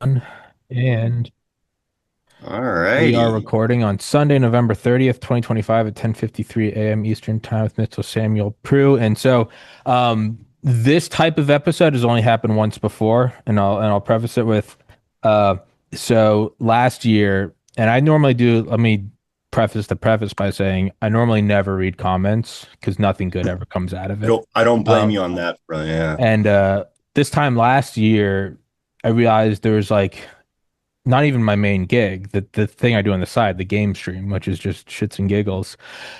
And All we are righty. recording on Sunday, November 30th, 2025 at 10:53 a.m. Eastern Time with Mr. Samuel Proulx. And so this type of episode has only happened once before, and I'll preface it with uh so last year, and I normally do, let me preface the preface by saying I normally never read comments because nothing good ever comes out of I it. don't blame Um you on that, bro. Yeah. and this time last year I realized there was like not even my main gig, the thing I do on the side, the game stream, which is just shits and giggles.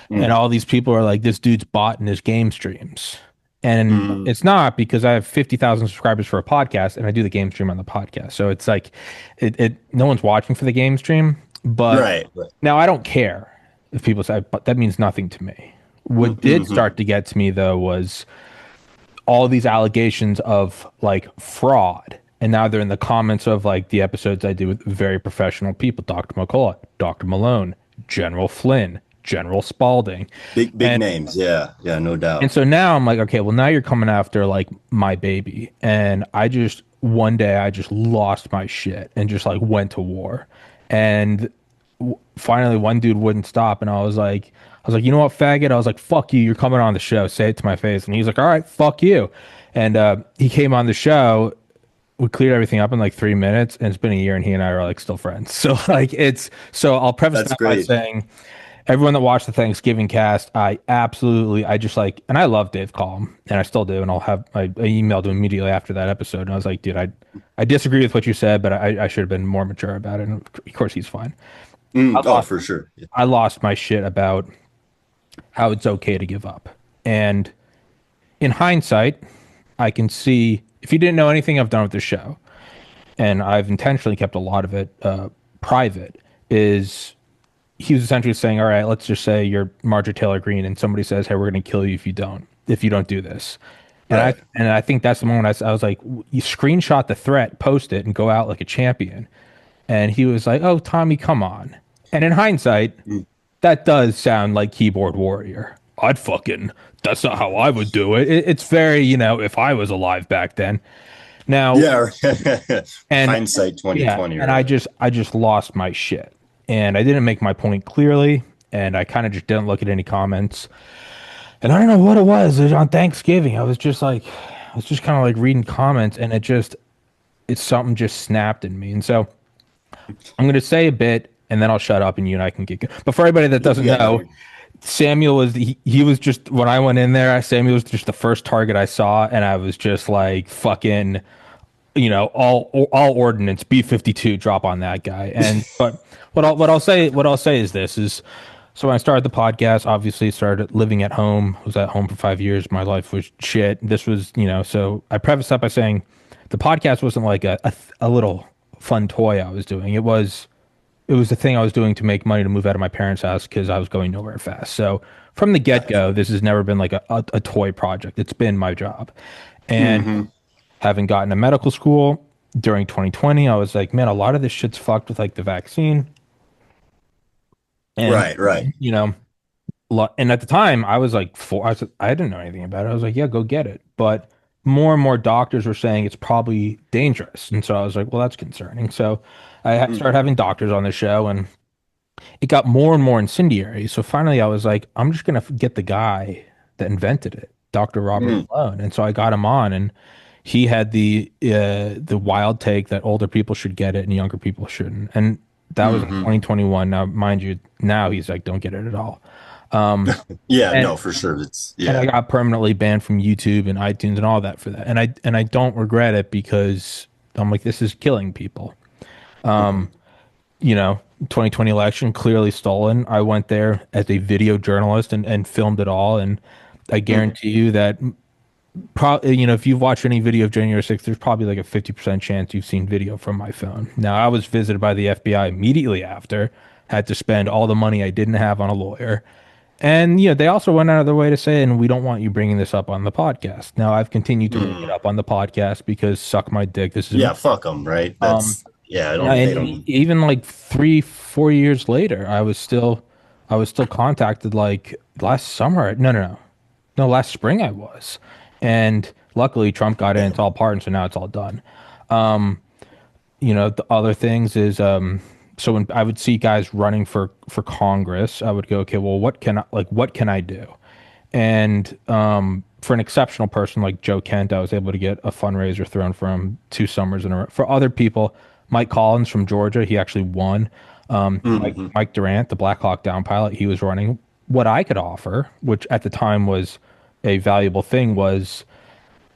And Mm, all these people are like, this dude's bot in his game streams. And mm, it's not because I have 50,000 subscribers for a podcast and I do the game stream on the podcast. So it's like, no one's watching for the game stream. But right. Right. now I don't care if people say, but that means nothing to me. What did Mm-hmm. start to get to me though was all these allegations of like fraud. And now they're in the comments of like the episodes I do with very professional people, Dr. McCullough, Dr. Malone, General Flynn, General Spalding. Big And names. Yeah. Yeah. No and doubt. so now I'm like, okay, well now you're coming after like my baby. And I just one day I just lost my shit and just like went to war. And finally one dude wouldn't stop and I was like, you know what, faggot? I was like, fuck you, you're coming on the show. Say it to my face. And he's like, all right, fuck you. And he came on the show. We cleared everything up in like 3 minutes, and it's been a year, and he and I are like still friends. So like so I'll preface That's that by great. saying everyone that watched the Thanksgiving cast, I just like, and I love Dave Collum, and I still do, and I emailed him immediately after that episode, and I was like, dude, I disagree with what you said, but I should have been more mature about it. And of course, he's fine. I Oh, lost for sure. Yeah. I lost my shit about how it's okay to give up, and in hindsight, I can see if you didn't know anything I've done with the show, and I've intentionally kept a lot of it private, is he was essentially saying, all right, let's just say you're Marjorie Taylor Greene and somebody says, hey, we're going to kill you if you don't do this. Right. And I think that's the moment I was like, you screenshot the threat, post it, and go out like a champion. And he was like, oh, Tommy, come on. And in hindsight, Mm. that does sound like keyboard warrior. That's not how I would do it. It's very, if I was alive back then. Now, Yeah. and Hindsight yeah, 2020. and Right. I just lost my shit. And I didn't make my point clearly, and I kind of just didn't look at any comments. And I don't know what it was. It was on Thanksgiving. I was just kind of like reading comments, and it's something just snapped in me. And so I'm going to say a bit, and then I'll shut up, and you and I can get going. But for everybody that doesn't Yeah. No. know, Samuel was he was just when I went in there, Samuel was just the first target I saw, and I was just like fucking, all ordnance B-52 drop on that guy. And but what I'll say is this is so when I started the podcast, obviously started living at home, was at home for 5 years. My life was shit. This was, so I prefaced that by saying the podcast wasn't like a little fun toy I was doing. It was the thing I was doing to make money to move out of my parents' house because I was going nowhere fast. So from the get Gotcha. go, this has never been like a toy project. It's been my job. And Hmm. having gotten to medical school during 2020, I was like, man, a lot of this shit's fucked with like the vaccine. And, Right. Right. and at the time, I was like, I didn't know anything about it. I was like, yeah, go get it. But more and more doctors were saying it's probably dangerous. And so I was like, well, that's concerning. So started Hmm. having doctors on the show, and it got more and more incendiary. So finally, I was like, I'm just gonna get the guy that invented it, Dr. Robert Mm. Malone. And so I got him on, and he had the wild take that older people should get it and younger people shouldn't. And that was in Hmm. 2021. Now, mind you, now he's like, don't get it at all. Um, Yeah. and No, for sure. It's and I yeah. got permanently banned from YouTube and iTunes and all that for that. And I don't regret it because I'm like, this is killing people. Mhm. 2020 election clearly stolen. I went there as a video journalist and filmed it all. And I Mm. guarantee you that, if you've watched any video of January 6th, there's probably like a 50% chance you've seen video from my phone. Now, I was visited by the FBI immediately after, had to spend all the money I didn't have on a lawyer. And, they also went out of their way to say, and we don't want you bringing this up on the podcast. Now, I've continued to bring it Mm. up on the podcast because suck my dick. This is Yeah. Fuck them. Right. um, That's yeah. I yeah, don't. and They don't. even like 3, 4 years later, I was still contacted like last summer. No, no, no, no, last spring I was, and luckily Trump got in. It's all pardoned, so now it's all done. The other things is so when I would see guys running for Congress, I would go, okay, well, what can I do? And for an exceptional person like Joe Kent, I was able to get a fundraiser thrown for him 2 summers in a row. For other people, Mike Collins from Georgia, he actually won. Hmm. Mike Durant, the Black Hawk Down pilot, he was running. What I could offer, which at the time was a valuable thing, was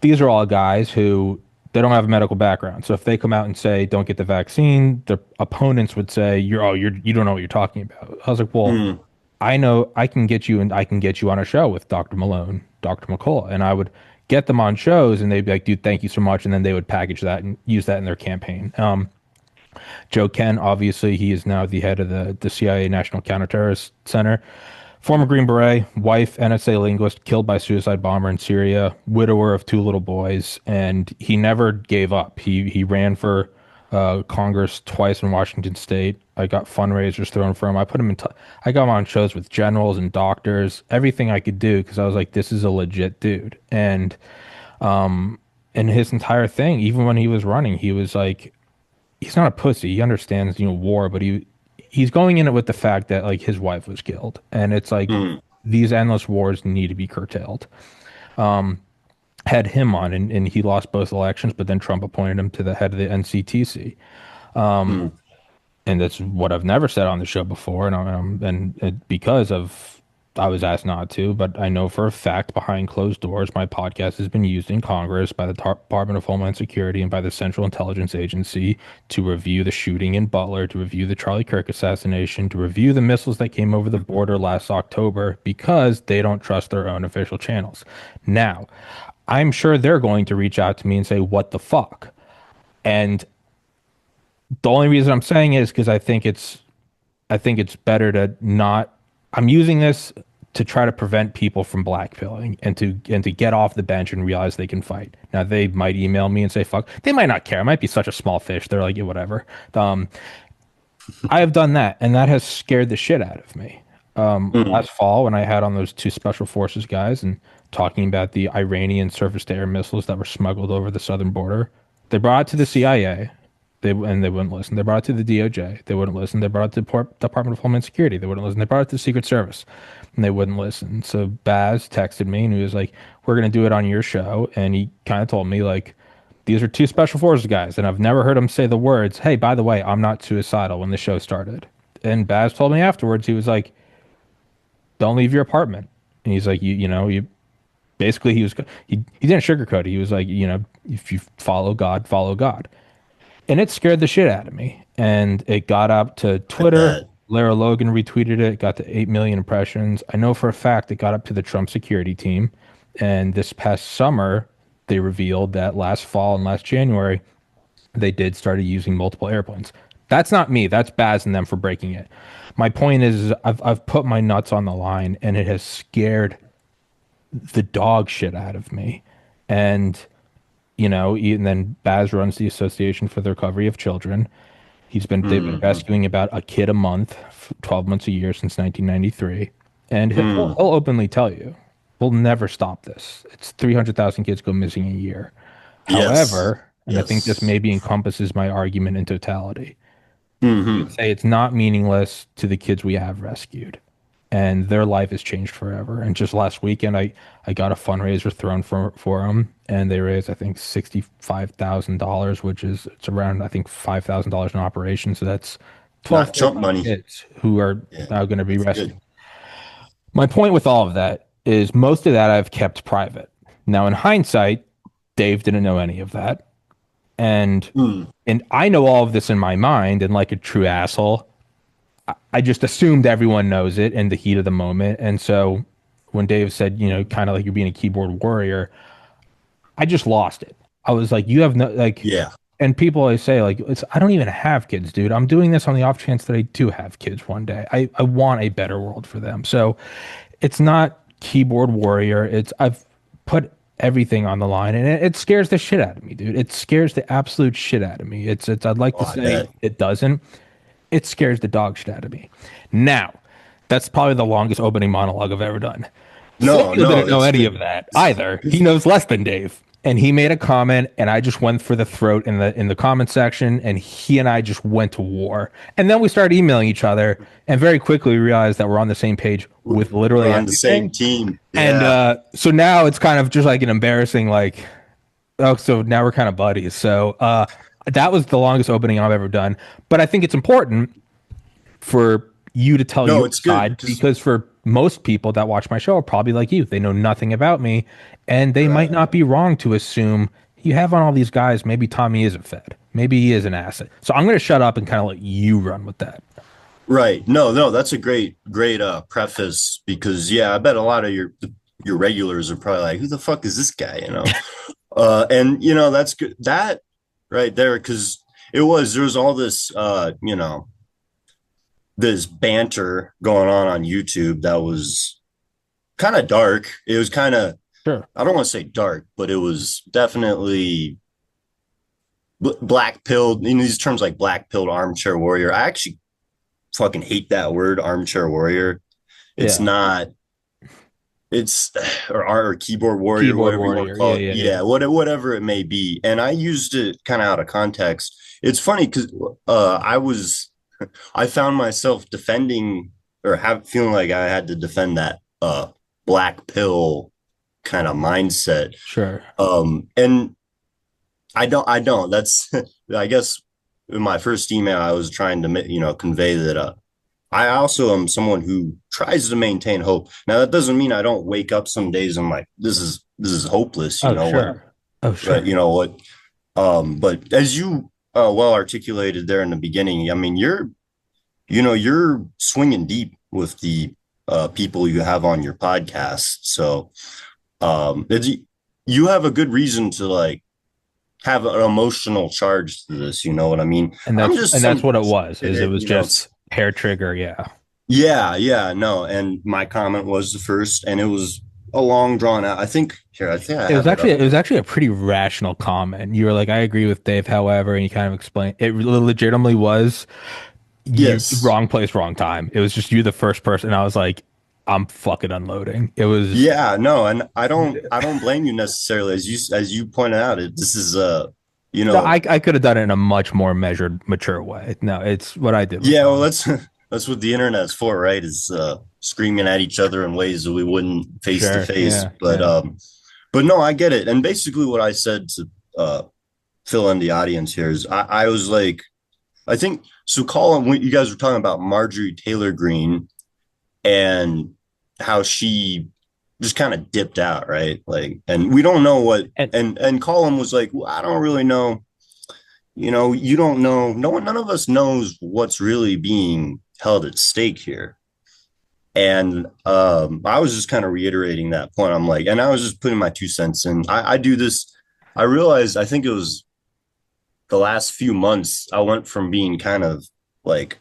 these are all guys who they don't have a medical background. So if they come out and say don't get the vaccine, their opponents would say you don't know what you're talking about. I was like, well, Hmm. I know I can get you and I can get you on a show with Dr. Malone, Dr. McCullough, and I would get them on shows and they'd be like, dude, thank you so much, and then they would package that and use that in their campaign. Joe Ken, obviously, he is now the head of the CIA National Counterterrorist Center. Former Green Beret, wife, NSA linguist, killed by suicide bomber in Syria, widower of 2 little boys, and he never gave up. He ran for Congress twice in Washington State. I got fundraisers thrown for him. I put him in. I got him on shows with generals and doctors, everything I could do because I was like, this is a legit dude. And his entire thing, even when he was running, he was like, he's not a pussy. He understands, war, but he's going in it with the fact that like his wife was killed, and it's like Hmm. these endless wars need to be curtailed. Had him on, and he lost both elections, but then Trump appointed him to the head of the NCTC. Hmm. And that's what I've never said on the show before, and because of I was asked not to, but I know for a fact behind closed doors, my podcast has been used in Congress by the Department of Homeland Security and by the Central Intelligence Agency to review the shooting in Butler, to review the Charlie Kirk assassination, to review the missiles that came over the border last October because they don't trust their own official channels. Now, I'm sure they're going to reach out to me and say, "What the fuck?" And the only reason I'm saying it is because I think it's better to not. I'm using this to try to prevent people from blackpilling and to get off the bench and realize they can fight. Now they might email me and say fuck. They might not care. I might be such a small fish. They're like, yeah, whatever. Um, I have done that, and that has scared the shit out of me. Hmm. Last fall, when I had on those 2 special forces guys and talking about the Iranian surface-to-air missiles that were smuggled over the southern border, they brought it to the CIA. They wouldn't listen. They brought it to the DOJ. They wouldn't listen. They brought it to the Department of Homeland Security. They wouldn't listen. They brought it to the Secret Service, and they wouldn't listen. So Baz texted me and he was like, "We're gonna do it on your show," and he kind of told me like, these are 2 special forces guys, and I've never heard them say the words, "Hey, by the way, I'm not suicidal," when the show started. And Baz told me afterwards, he was like, "Don't leave your apartment." And he's like, you basically he didn't sugarcoat it. He was like, if you follow God, follow God. And it scared the shit out of me. And it got up to I Twitter. bet. Lara Logan retweeted it, got to 8 million impressions. I know for a fact it got up to the Trump security team. And this past summer, they revealed that last fall and last January, they did started using multiple airplanes. That's not me. That's Baz and them for breaking it. My point is I've put my nuts on the line, and it has scared the dog shit out of me. And and then Baz runs the Association for the Recovery of Children. They've been Hmm. rescuing about a kid a month, 12 months a year since 1993. And Hmm. he'll openly tell you, we'll never stop this. It's 300,000 kids go missing a year. Yes. However, and I think this Yes. maybe encompasses my argument in totality, I would Hmm. say it's not meaningless to the kids we have rescued, and their life has changed forever. And just last weekend, I got a fundraiser thrown for them, and they raised I think $65,000, which is it's around I think $5,000 in operation. So that's 12, Not chump 13 money. kids who are Yeah. now going to be That's rescued. good. My point with all of that is most of that I've kept private. Now, in hindsight, Dave didn't know any of that, and Hmm. and I know all of this in my mind, and like a true asshole, I just assumed everyone knows it in the heat of the moment. And so when Dave said, kind of like you're being a keyboard warrior, I just lost it. I was like, you have no, like, Yeah. and people always say, like, I don't even have kids, dude. I'm doing this on the off chance that I do have kids one day. I want a better world for them. So it's not keyboard warrior. I've put everything on the line, and it scares the shit out of me, dude. It scares the absolute shit out of me. I'd like Oh, to I say bet. it doesn't. It scares the dog shit out of me. Now, that's probably the longest opening monologue I've ever done. No, Samuel no, didn't know that's any of good. that either. He knows less than Dave. and he made a comment, and I just went for the throat in the comment section, and he and I just went to war. And then we started emailing each other, and very quickly we realized that we're on the same page with We're literally on the same everything. team. And Yeah. so now it's kind of just like an embarrassing, like, oh, so now we're kind of buddies. So that was the longest opening I've ever done. But I think it's important for you to tell No, your it's good side because because for most people that watch my show are probably like you. They know nothing about me, and they might right. not be wrong to assume you have on all these guys. Maybe Tommy isn't fed. Maybe he is an asset. So I'm going to shut up and kind of let you run with that. Right. No, no, that's a great preface because yeah, I bet a lot of your regulars are probably like, who the fuck is this guy? You know? And you know, that's good that right there, because there was all this you know, this banter going on YouTube that was kind of dark. It was kind of, Sure. I don't want to say dark, but it was definitely black pilled in these terms, like black pilled armchair warrior. I actually fucking hate that word, armchair warrior. It's Yeah. not, it's or keyboard warrior, Keyboard whatever you want to warrior. Yeah. call it. Yeah. Yeah. Yeah, whatever it may be. And I used it kind of out of context. It's funny because I found myself defending or feeling like I had to defend that black pill kind of mindset. Sure. And I don't. That's I guess in my first email I was trying to convey that I also am someone who tries to maintain hope. Now that doesn't mean I don't wake up some days and I'm like, this is hopeless, you Oh, know what? sure. Oh, Right, sure. you know what? But as you well articulated there in the beginning, I mean, you're swinging deep with the people you have on your podcast. So it's, you have a good reason to like have an emotional charge to this. You know what I mean? And I'm that's just and that's some what it was. Is it kid, was you know. just hair trigger. Yeah. Yeah, no. And my comment was the first, and it was a long drawn out. I think I have it up It was here. actually a pretty rational comment. You were like, I agree with Dave, however, and you kind of explained it legitimately was you Yes. wrong place, wrong time. It was just you the first person. And I was like, I'm fucking unloading. It was Yeah, no, and I don't blame you necessarily, as you pointed out. This is you no, know, I could have done it in a much more measured, mature way. No, it's what I did was yeah, well, wrong. that's what the internet's for, right? Is screaming at each other in ways that we wouldn't face to Sure. face. Yeah. Yeah. But no, I get it. And basically, what I said to uh, fill in the audience here is, I was like, I think so. Colin, when you guys were talking about Marjorie Taylor Greene and how she just kind of dipped out, right? Like, and we don't know what. And And Colin was like, well, I don't really know. You know, you don't know. No one, none of us knows what's really being held at stake here. And I was just kind of reiterating that point. I'm like, and I was just putting my 2 cents in. I do this. I realized, I think it was the last few months, I went from being kind of like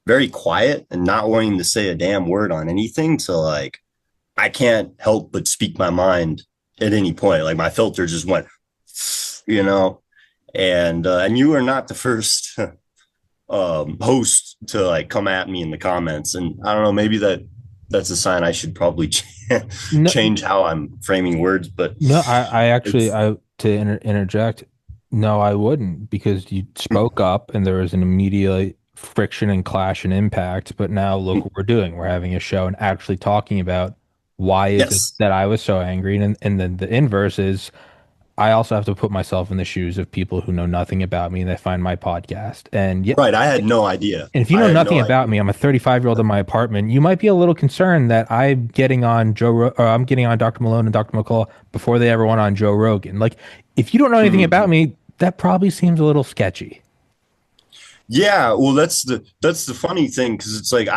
very quiet and not wanting to say a damn word on anything to like, I can't help but speak my mind at any point. Like my filter just went, you know, and you are not the first host to like come at me in the comments. And I don't know, maybe that's a sign I should probably no, change how I'm framing words, but no, I actually, it's I to interject, no, I wouldn't because you spoke up and there was an immediate friction and clash and impact. But now look what we're doing. We're having a show and actually talking about why is it yes. that I was so angry, and then the inverse is I also have to put myself in the shoes of people who know nothing about me and they find my podcast. And yeah, Right. I had no idea. and if you I know had nothing no about idea. me, I'm a 35-year-old in my apartment. You might be a little concerned that I'm getting on or I'm getting on Dr. Malone and Dr. McCullough before they ever went on Joe Rogan. Like, if you don't know anything about Mhm. me, that probably seems a little sketchy. Yeah, well, that's the funny thing because it's like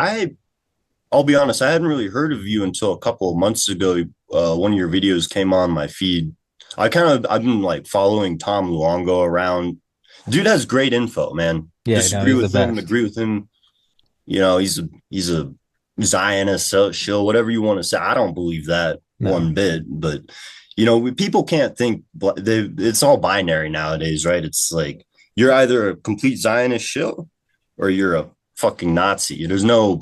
I'll be honest, I hadn't really heard of you until a couple of months ago. One of your videos came on my feed. I've been like following Tom Luongo around. Dude has great info, man. Yeah, no, Disagree he's the with him, best. agree with him. You know, he's a Zionist shill, whatever you want to say. I don't believe that No, one bit, but you know, people can't think. It's all binary nowadays, right? It's like you're either a complete Zionist shill or you're a fucking Nazi. There's no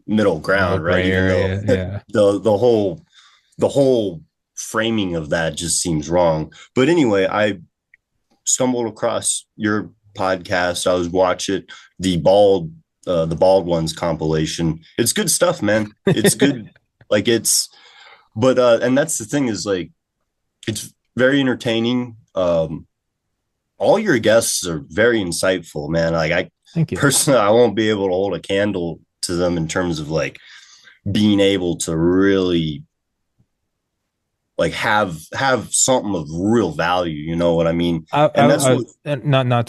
middle no ground, right? gray Even though area. Yeah. the whole framing of that just seems wrong. But anyway, I stumbled across your podcast. I was watching the bald ones compilation. It's good stuff, man. It's good. Like it's, but and that's the thing is like it's very entertaining. All your guests are very insightful, man. Like I Thank you. personally, I won't be able to hold a candle to them in terms of like being able to really like have something of real value. You know what I mean? And that's what. And not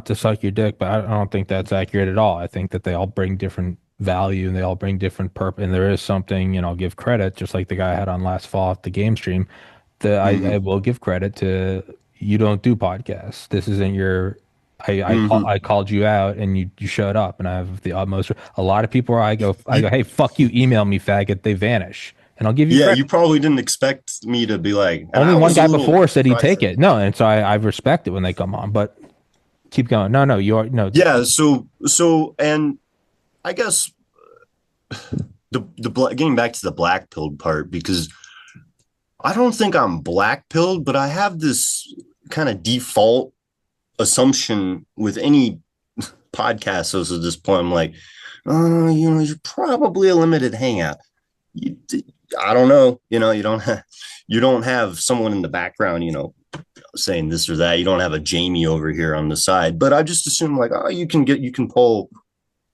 to suck your dick, but I don't think that's accurate at all. I think that they all bring different value and they all bring different purpose. And there is something, I'll give credit, just like the guy I had on last fall at the game stream, that I Mhm, will give credit to. You don't do podcasts. This isn't your. mhm. I called you out and you showed up, and I have the utmost. A lot of people where I go, You, hey, fuck you, email me, faggot. They vanish, and I'll give you yeah, credit. you probably didn't expect me to be like, and Only I one was a guy little before said he'd surprised take that. it. No, and so I respect it when they come on, but keep going. No, no, you are no. Yeah, and I guess getting back to the black pilled part because I don't think I'm black pilled, but I have this kind of default assumption with any podcast host at this point. I'm like, you're probably a limited hangout. You, I don't know. You don't have someone in the background, saying this or that. You don't have a Jamie over here on the side. But I just assume like, oh, you can pull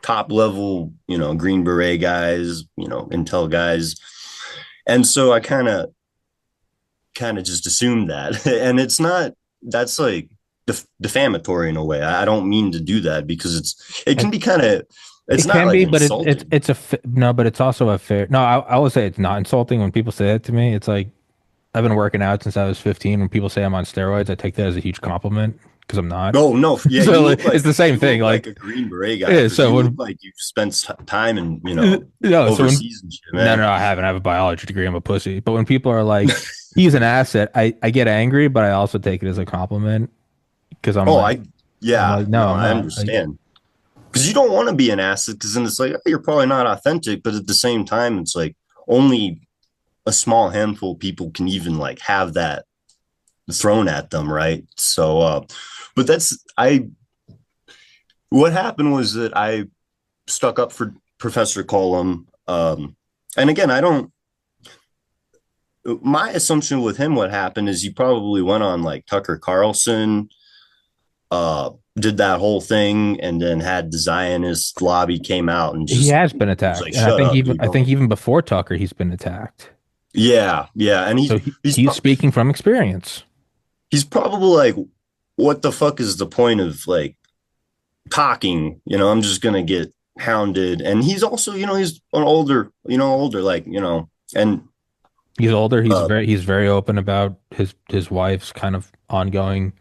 top level, Green Beret guys, Intel guys. And so I kind of just assumed that. And it's not, that's like defamatory in a way. I don't mean to do that because it can be kind of, it's It not can like be, but it's insulting. no, but it's also a fair. No, I would say it's not insulting when people say that to me. It's like I've been working out since I was 15. When people say I'm on steroids, I take that as a huge compliment because I'm not. Oh no, yeah, So like, it's the same you thing. look like Like, a Green Beret guy yeah. because So you look when like you've spent time in no, so when overseas and shit, no, man. no, I haven't. I have a biology degree. I'm a pussy. But when people are like, he's an asset, I get angry, but I also take it as a compliment because Oh, I'm yeah, like, no, no, I'm I not. Like, understand because you don't want to be an asset because then it's like, oh, you're probably not authentic, but at the same time, it's like only a small handful of people can even like have that thrown at them, right? So, but that's I. What happened was that I stuck up for Professor Colum, and again, I don't. My assumption with him, what happened is he probably went on like Tucker Carlson, did that whole thing, and then had the Zionist lobby came out and he just has been was attacked, like, and "Shut up, dude! I Don't." think even before Tucker, he's been attacked. Yeah, yeah, and So he's speaking from experience. he's probably like, "What the fuck is the point of like talking? I'm just gonna get hounded." And he's also, he's an older, like, and He's older. uh, He's very open about his wife's kind of ongoing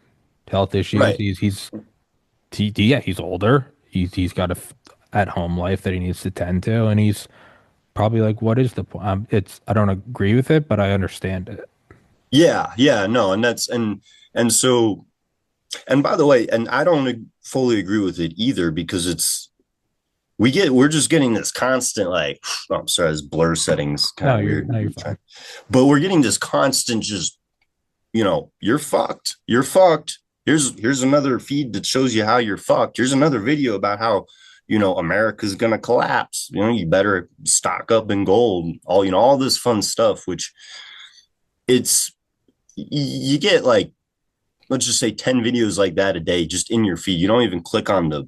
health issues. right, Yeah, he's older. He's got a at home life that he needs to tend to, and he's probably like, what is the point? It's I don't agree with it, but I understand it. yeah, yeah, no, and so, and by the way, and I don't fully agree with it either because we're just getting this constant like, oh, I'm sorry, this blur settings kind of weird. No, you're fine. But we're getting this constant just, you're fucked. You're fucked. Here's another feed that shows you how you're fucked. Here's another video about how, America's gonna collapse. You better stock up in gold. All this fun stuff, which it's you get like, let's just say 10 videos like that a day just in your feed. You don't even click on the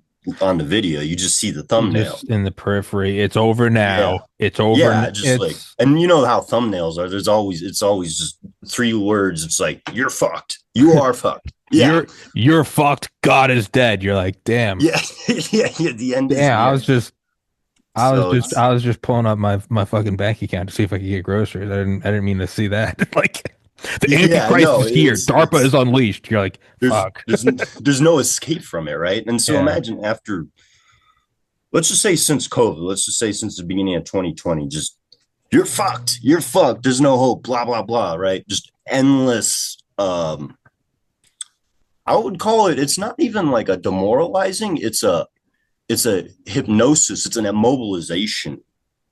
video. You just see the You thumbnail. just in the periphery. It's over Yeah. now. It's over. Yeah, just like, It's and you know how thumbnails are. It's always just three words. It's like, you're fucked. You are fucked. Yeah. you're fucked. God is dead. You're like, damn, Yeah. Yeah. Yeah. The end is damn. the end. So it's, I was just pulling up my fucking bank account to see if I could get groceries. I didn't mean to see that. Like, the yeah, Antichrist no, is here. DARPA it's, is unleashed. You're like, there's, fuck. there's, there's no escape from it. Right. And so Yeah. imagine after, let's just say since COVID, let's just say since the beginning of 2020, just, you're fucked. You're fucked. There's no hope. Blah, blah, blah. Right. Just endless, I would call it, it's not even like a demoralizing, it's a hypnosis, it's an immobilization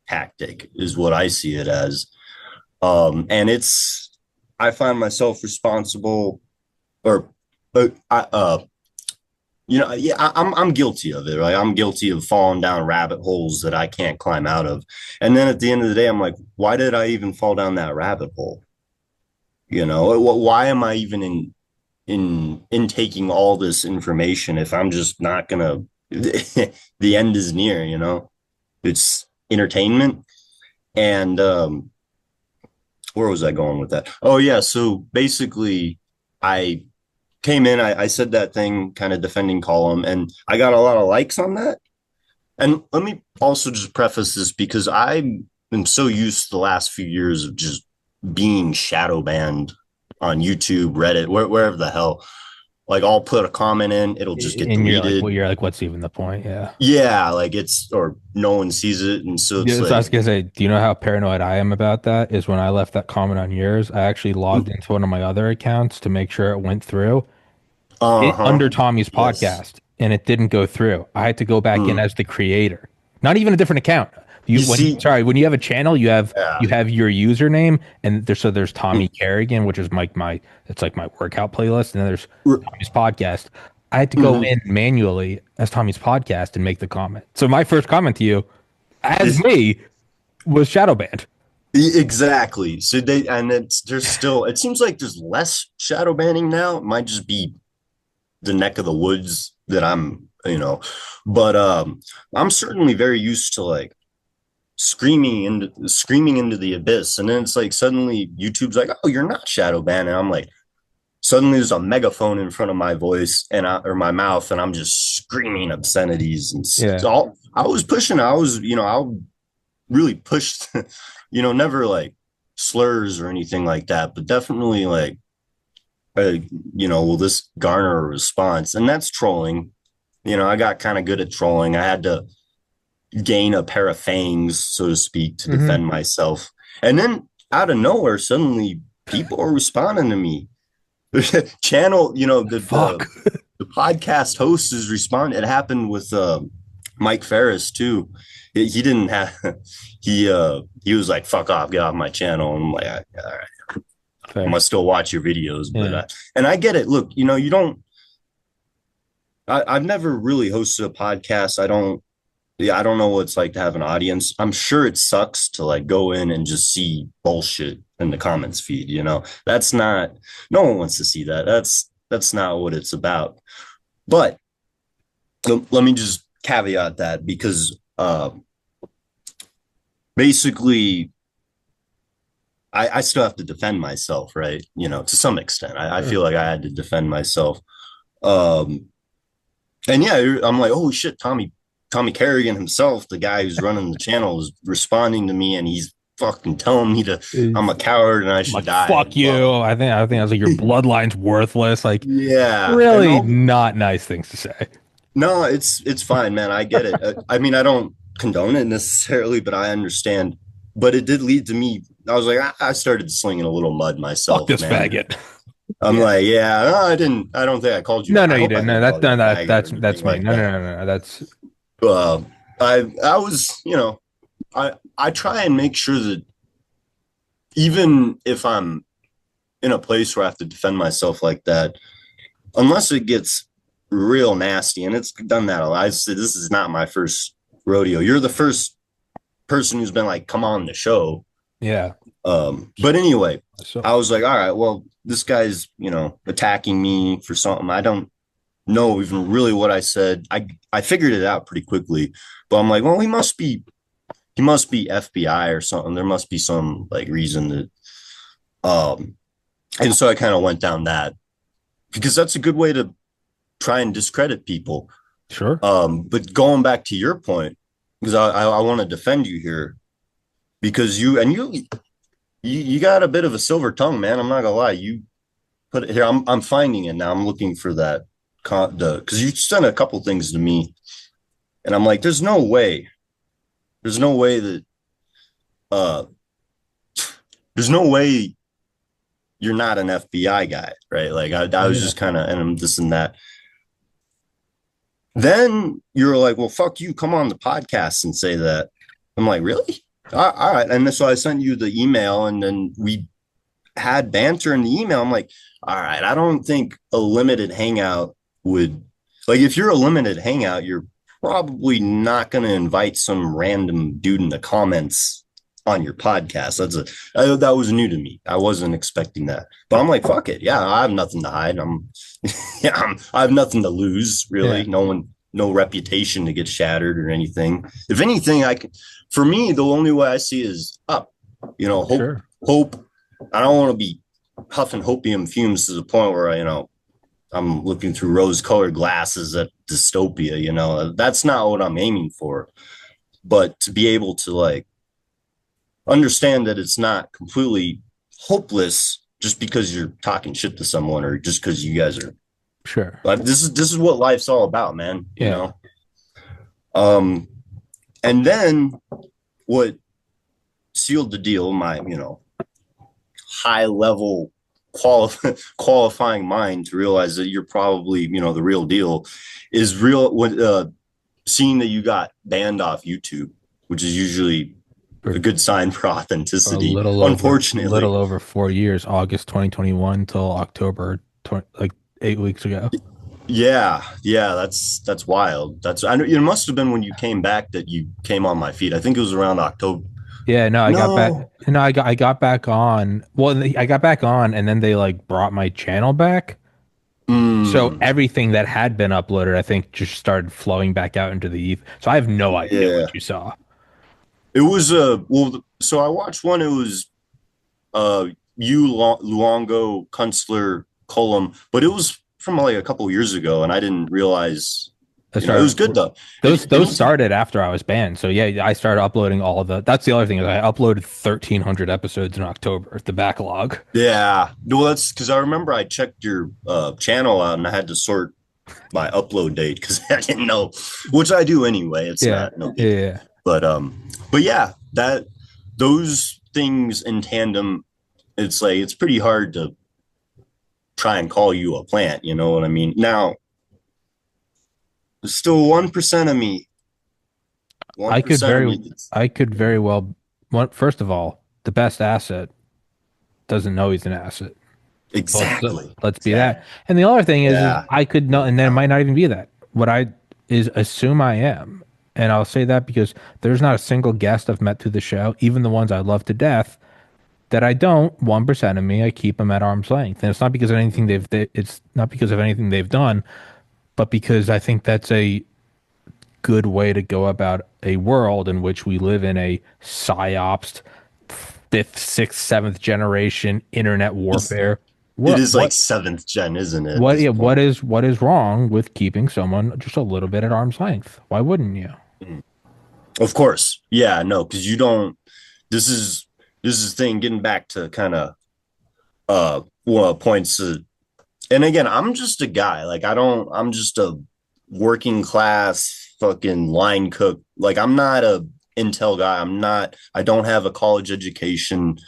tactic, is what I see it as. And I find myself responsible, or I yeah, I'm guilty of it, right? I'm guilty of falling down rabbit holes that I can't climb out of. And then at the end of the day, I'm like, why did I even fall down that rabbit hole? Why am I even in taking all this information if I'm just not gonna the end is near, It's entertainment. And where was I going with that? Oh yeah, so basically I came in, I said that thing kind of defending column, and I got a lot of likes on that. And let me also just preface this because I am so used to the last few years of just being shadow banned on YouTube, Reddit, wherever the hell. Like I'll put a comment in, it'll just get And you're like, well, deleted. you're like, what's even the point? Yeah. Yeah, like it's or no one sees it, and so it's Yeah, so I like, was gonna say, do you know how paranoid I am about that? Is when I left that comment on yours, I actually logged into one of my other accounts to make sure it went through uh-huh, under Tommy's yes, podcast, and it didn't go through. I had to go back in mm. as the creator, not even a different account. You When see, sorry, when you have a channel, yeah, you have your username, and there's mm, Tommy Kerrigan, which is my it's like my workout playlist, and then there's Tommy's podcast. I had to go mhm. in manually as Tommy's podcast and make the comment. So my first comment to you, as me, was shadow banned. Exactly. So there's still, it seems like there's less shadow banning now. It might just be the neck of the woods that but I'm certainly very used to like screaming into the abyss. And then it's like suddenly YouTube's like, oh, you're not shadow banned. And I'm like, suddenly there's a megaphone in front of my voice or my mouth, and I'm just screaming obscenities and Yeah. all. I was pushing, I really pushed, never like slurs or anything like that, but definitely like, uh, will this garner a response? And that's trolling. I got kind of good at trolling. I had to gain a pair of fangs, so to speak, to Hmm. defend myself. And then out of nowhere, suddenly people are responding to me. Channel, Fuck. the podcast host is responding. It happened with Mike Ferris too. He didn't have he was like, fuck off, get off my channel. And I'm like, all right, I'm Fair. gonna still watch your videos, but Yeah. and I get it. Look, you don't. I've never really hosted a podcast. I don't know what it's like to have an audience. I'm sure it sucks to like go in and just see bullshit in the comments feed. That's not. No one wants to see that. That's not what it's about. But let me just caveat that because basically I still have to defend myself, right? To some extent. I Sure. feel like I had to defend myself. Um, and yeah, I'm like, oh shit, Tommy Kerrigan himself, the guy who's running the channel, is responding to me, and he's fucking telling me to I'm a It's coward and I I'm should like, die. fuck Well, you. I think I was like, your bloodline's worthless. Like, yeah, and really all not nice things to say. no, it's fine, man. I get it. I mean, I don't condone it necessarily, but I understand. But it did lead to me. I was like, I started slinging a little mud Fuck myself, this man. faggot. I'm Yeah. like, yeah, no, I didn't. I don't think I called you. No, no, I you hope I didn't. No, didn't that call you no, a faggot or that's anything me. like No, no, that. no, no, no. That's I was, I try and make sure that even if I'm in a place where I have to defend myself like that, unless it gets real nasty, and it's done that a lot. I said this is not my first rodeo. You're the first person who's been like, come on the show. yeah. But anyway, So I was like, all right, well, this guy's, attacking me for something. I don't know even really what I said. I figured it out pretty quickly, but I'm like, well, he must be FBI or something. There must be some like reason that and so I kind of went down that because that's a good way to try and discredit people. sure. But going back to your point, because I want to defend you here because you got a bit of a silver tongue, man. I'm not gonna lie. You put it here. I'm finding it now. I'm looking for that because you sent a couple things to me, and I'm like, there's no way that uh, there's no way you're not an FBI guy, right? Like I was Yeah. just kind of and I'm this and that. Then you're like, well, fuck you. Come on the podcast and say that. I'm like, really? All right. And so I sent you the email, and then had banter in the email. I'm like, all right, I don't think a limited hangout would, like, if you're a limited hangout, you're probably not going to invite some random dude in the comments on your podcast. That was new to me. I wasn't expecting that, but I'm like, fuck it. Yeah, I have nothing to hide. I have nothing to lose, really. Yeah, No reputation to get shattered or anything. If anything, for me, the only way I see is up. sure. Hope. I don't want to be huffing hopium fumes to the point where I'm looking through rose-colored glasses at dystopia. That's not what I'm aiming for. But to be able to like understand that it's not completely hopeless just because you're talking shit to someone or just because you guys are. Sure. But this is what life's all about, man. Yeah. Um, and then what sealed the deal, my high level qualifying mind to realize that you're probably the real deal, is real when seeing that you got banned off YouTube, which is usually For, a good sign for for authenticity. a little Unfortunately, over 4 years, August 2021 till October 20, like 8 weeks ago. yeah, that's wild. I know it must have been when you came back that you came on my feed. I think it was around October. Yeah, no, I got back. No. No, I got back on. Well, I got back on, and then they like brought my channel back. So Mm, everything that had been uploaded, I think, just started flowing back out into the ether. So I have no idea yeah. what you saw. It was well. So I watched one. It was uh Luongo Kunstler column, but it was from like a couple years ago, and I didn't realize. I It was started good though. those Anytime. started after I was banned. So yeah, I started uploading all of the. That's the other thing is I uploaded 1,300 episodes in October, the backlog. Yeah, well, that's because I remember I checked your channel out and I had to sort my upload date because I didn't know, which I do anyway. It's Yeah, not no big, yeah, but yeah, that those things in tandem, it's like it's pretty hard to try and call you a plant. You know what I mean? Now, there's still 1% of me, one I could percent of very, me. I could very well. First of all, the best asset doesn't know he's an asset. Exactly, Let's be that. exactly. And the other thing is Yeah. I could know, and then it might not even be that. What I is assume I am, and I'll say that because there's not a single guest I've met through the show, even the ones I love to death, that I don't. 1% of me, I keep them at arm's length, and it's not because of anything it's not because of anything they've done, but because I think that's a good way to go about a world in which we live in a psyops, fifth, sixth, seventh generation internet It's warfare. it What is like what seventh gen, isn't it, at what this yeah, point? what is wrong with keeping someone just a little bit at arm's length? Why wouldn't you? Mm. Of course. Yeah, no, because you don't. This is this is the thing. Getting back to kind of well, points. And again, I'm just a guy. Like I don't. I'm just a working class fucking line cook. Like I'm not a Intel guy. I'm not. I don't have a college education.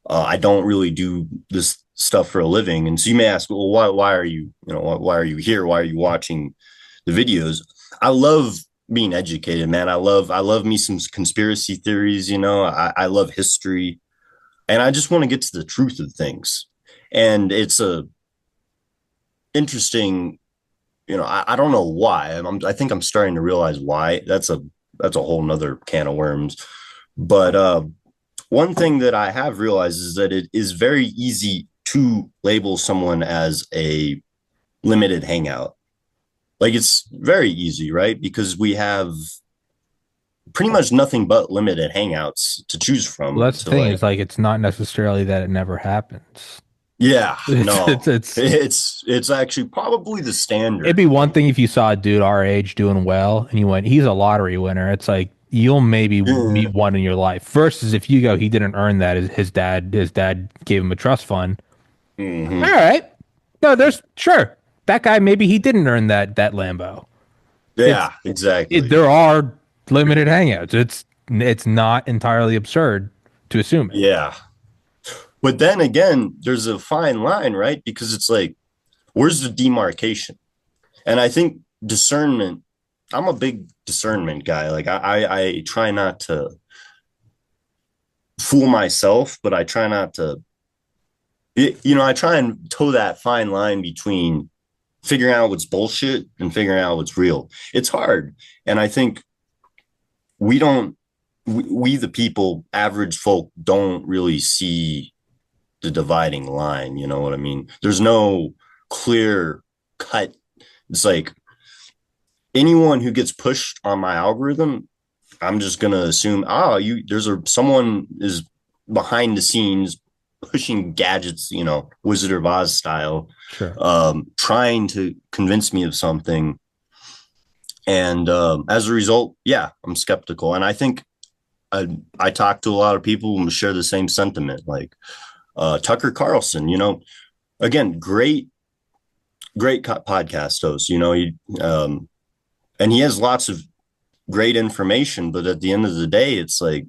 I don't really do this stuff for a living. And so you may ask, well, why are you, why are you here? Why are you watching the videos? I love being educated, man. I love me some conspiracy theories. I love history, and I just want to get to the truth of things. And it's a interesting, I don't know why. I think I'm starting to realize why. That's a whole nother can of worms. But one thing that I have realized is that it is very easy to label someone as a limited hangout. Like it's very easy, right? Because we have pretty much nothing but limited hangouts to choose Well, from that's the to thing like, is like it's not necessarily that it never happens. yeah, no. It's It's actually probably the it'd standard. be one thing if you saw a dude our age doing well and you went, he's a lottery winner. It's like you'll maybe meet one in your life. Versus if you go, he didn't earn that. His dad gave him a trust fund. All Mm-hmm. right. No, there's sure that guy. Maybe he didn't earn that Lambo. It's Yeah, exactly. there are limited hangouts. It's not entirely absurd to assume it. Yeah. But then again, there's a fine line, right? Because it's like, where's the demarcation? And I think discernment, I'm a big discernment guy. Like I try not to fool myself, but I try not to I try and toe that fine line between figuring out what's bullshit and figuring out what's real. It's hard. And I think we don't, we the people, average folk, don't really see the dividing line. You know what I mean? There's no clear cut. It's like anyone who gets pushed on my algorithm, I'm just gonna assume, someone is behind the scenes pushing gadgets, Wizard of Oz style, Sure. trying to convince me of something. And as a result, yeah, I'm skeptical. And I think I talk to a lot of people who share the same sentiment, like Tucker Carlson. Again, great podcast host. And he has lots of great information, but at the end of the day, it's like,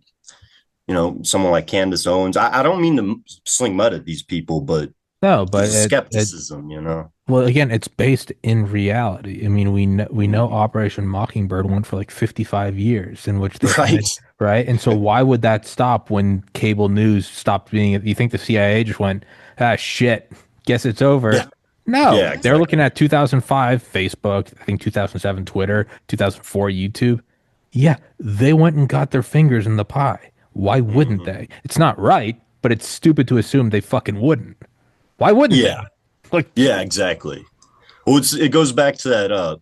someone like Candace Owens. I don't mean to sling mud at these people, but No, the but it skepticism. well, again, it's based in reality. I mean, we know Operation Mockingbird went for like 55 years, in which they Right? had, right? And so why would that stop when cable news stopped being? You think the CIA just went, ah, shit, guess it's over? Yeah. No, Yeah, they're looking exactly. at 2005 Facebook, I think 2007 Twitter, 2004 YouTube. Yeah, they went and got their fingers in the pie. Why wouldn't Hmm. they? It's not right, but it's stupid to assume they fucking wouldn't. Why wouldn't Yeah. they? Like, Yeah, exactly. Well, it goes back to that,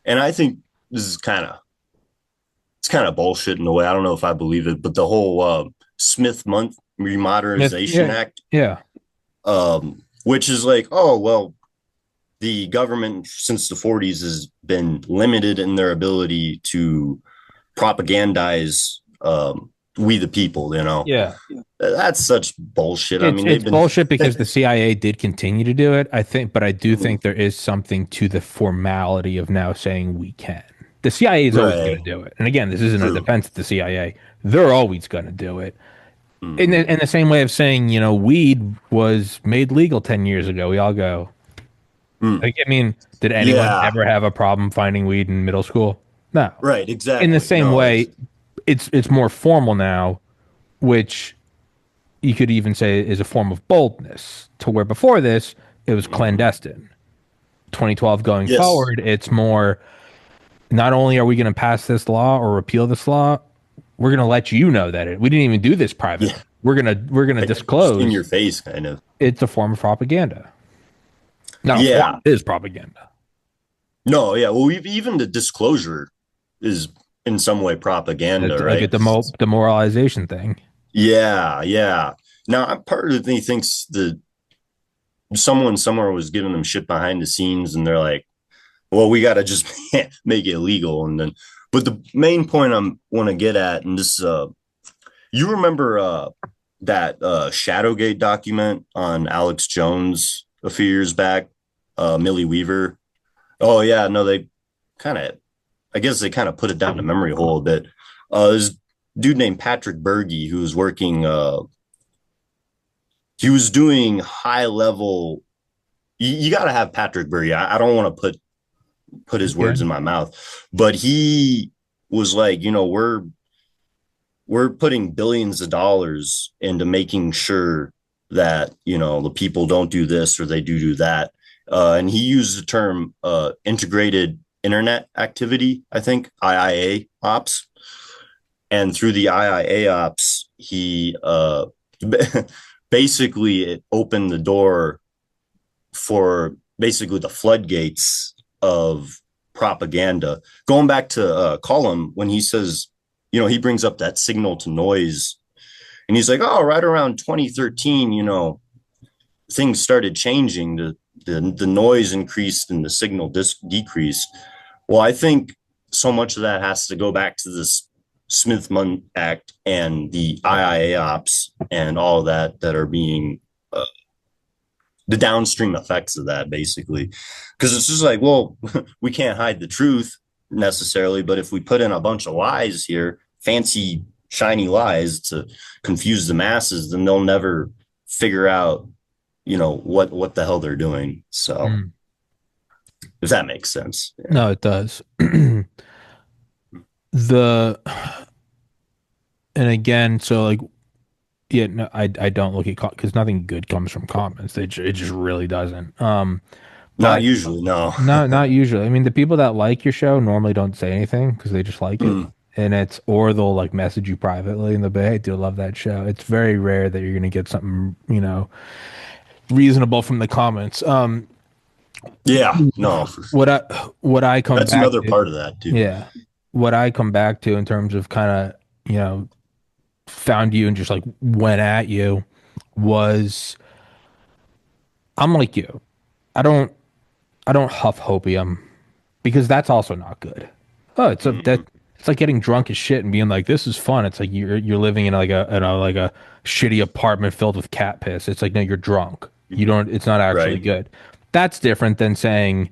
and I think this is kind of bullshit in a way. I don't know if I believe it, but the whole Smith Month Remodernization Yeah, Act, yeah, which is like, oh well, the government since the 40s has been limited in their ability to propagandize we the people. yeah. That's such bullshit. I It's mean, they've it's been bullshit because the CIA did continue to do it, I think, but I do think there is something to the formality of now saying we can. The CIA is always going right. to do it. And again, this isn't a True. defense of the CIA. They're always going to do it. In Hmm. the same way of saying, weed was made legal 10 years ago. We all go, Mm. like, I mean, did anyone Yeah. ever have a problem finding weed in middle school? No. Right. In the Exactly. same No, way, it's more formal now, which you could even say is a form of boldness to where before this it was mhm. clandestine. 2012 going Yes. forward, it's more not only are we going to pass this law or repeal this law, we're going to let you know that we didn't even do this Yeah. privately. We're going to Like just in disclose your face, kind of. it's a form of propaganda. Not a form, Yeah. it is propaganda. No. Yeah. Well, even the disclosure is in some way It's propaganda, like a right? demoralization thing. Yeah. Yeah. Now, part of me thinks that someone somewhere was giving them shit behind the scenes, and they're like, "Well, we got to just make it legal." And then, but the main point I'm want to get at, and this, you remember that Shadowgate document on Alex Jones a few years back, Millie Weaver. Oh yeah, no, they kind of, I guess they kind of put it down the memory hole a bit. This dude named Patrick Berge who was working. He was doing high level. You got to have Patrick Berge. I don't want to put his Okay. words in my mouth, but he was like, we're putting billions of dollars into making sure that the people don't do this or they do that. And he used the term integrated internet activity, I think IIA ops. And through the IIA ops, he basically it opened the door for basically the floodgates of propaganda. Going back to Colin, when he says, he brings up that signal to noise, and he's like, oh, right around 2013, things started changing. The noise increased and the signal decreased. Well, I think so much of that has to go back to this Smith-Mundt Act and the IIA ops and all that are being the downstream effects of that, basically. Because it's just like, well, we can't hide the truth necessarily, but if we put in a bunch of lies here, fancy shiny lies to confuse the masses, then they'll never figure out, what the hell they're doing. So Mm. if that makes sense. Yeah. No, it does. the And again, so like Yeah, no, I don't look at because nothing good comes from comments. It just really doesn't. Not But usually, no. not usually. I mean, the people that like your show normally don't say anything because they just like it. Mm. And it's or they'll like message you privately and they'll be, hey, dude, love that show. It's very rare that you're gonna get something, reasonable from the comments. Yeah, no, What I what I come that's back another to, part of that too. yeah, what I come back to in terms of kind of, found you and just like went at you was I'm like you. I don't I don't huff hopium because that's also not good. Oh, Mhm. it's like getting drunk as shit and being like, this is fun. It's like you're living in like a shitty apartment filled with cat piss. It's like no, you're drunk. You don't. It's not actually Right. good. That's different than saying,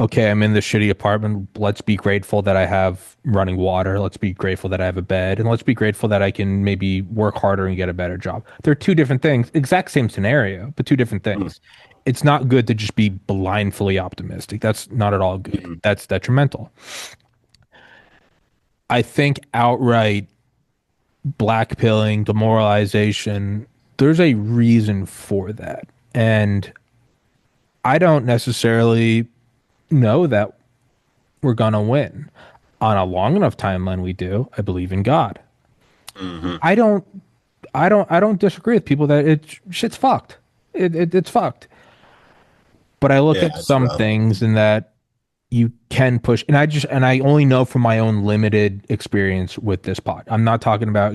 okay, I'm in this shitty apartment. Let's be grateful that I have running water. Let's be grateful that I have a bed, and let's be grateful that I can maybe work harder and get a better job. They're two different things. Exact same scenario, but two different Mm. things. It's not good to just be blindly optimistic. That's not at all good. Mhm. That's detrimental. I think outright blackpilling, demoralization, there's a reason for that. And I don't necessarily know that we're going to win. On a long enough timeline, we do. I believe in God. Mhm. I don't, I don't disagree with people that shit's fucked. It's fucked. But I look Yeah, at it's some rough. things in that you can push, and I only know from my own limited experience with this pod. I'm not talking about,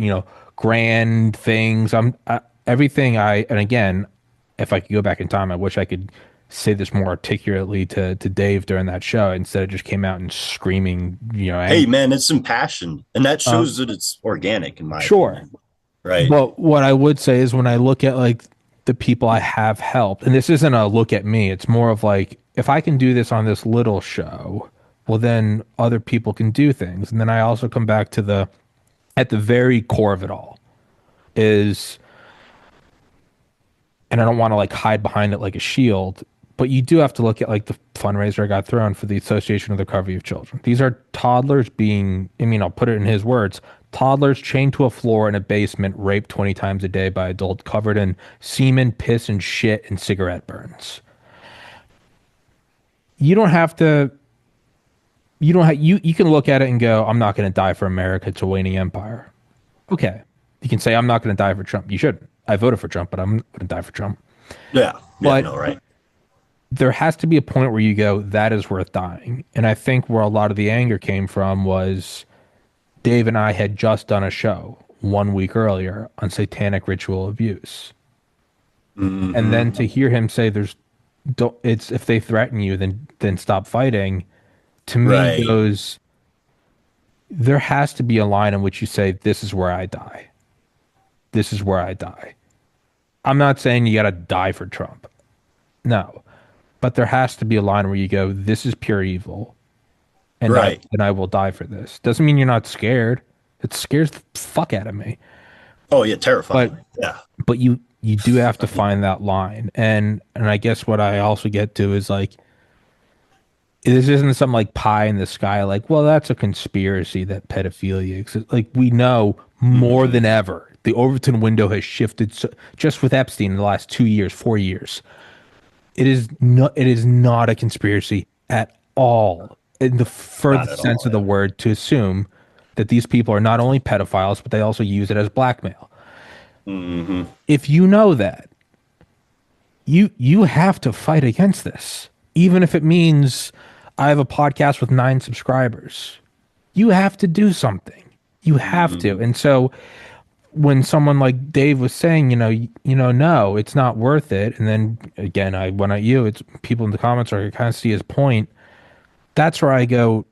grand things. Everything and again, if I could go back in time, I wish I could say this more articulately to Dave during that show instead of just came out and screaming, Hey, angry. man, it's impassioned, and that shows Um, that it's organic, in my sure. opinion. Right. But what I would say is when I look at like the people I have helped, and this isn't a look at me, it's more of like if I can do this on this little show, well then other people can do things. And then I also come back to the at the very core of it all is, and I don't want to like hide behind it like a shield, but you do have to look at like the fundraiser I got thrown for the Association of the Recovery of Children. These are toddlers being, I mean, I'll put it in his words, toddlers chained to a floor in a basement, raped 20 times a day by adults, covered in semen, piss, and shit and cigarette burns. You don't have to, you don't have, you can look at it and go, I'm not going to die for America. It's a waning empire. Okay. You can say, I'm not going to die for Trump. You shouldn't. I voted for Trump, but I'm going to die for Trump. Yeah. Yeah. But No. Right. there has to be a point where you go, that is worth dying. And I think where a lot of the anger came from was Dave and I had just done a show 1 week earlier on satanic ritual abuse. And then Hmm. to hear him say there's don't it's if they threaten you, then stop fighting, to me Right. goes, there has to be a line in which you say, this is where I die. This is where I die. I'm not saying you gotta die for Trump. No. But there has to be a line where you go, this is pure evil. Right. And I will die for this. Doesn't mean you're not scared. It scares the fuck out of me. Oh, yeah. But Terrifying. Yeah. you do have to find that line. And I guess what I also get to is like this isn't some like pie in the sky like, well, that's a conspiracy that pedophilia exists. Like we know more Hmm. than ever. The Overton window has shifted just with Epstein in the last 2 years, 4 years. It is not a conspiracy at all in the Not furthest at sense all. of the Yeah. word to assume that these people are not only pedophiles, but they also use it as blackmail. Hmm. If you know that, you have to fight against this. Even if it means I have a podcast with 9 subscribers. You have to do something. You have to. Hmm. And so when someone like Dave was saying, no, it's not worth it. And then again, I went at you, it's people in the comments are kind of see his point. That's where I go,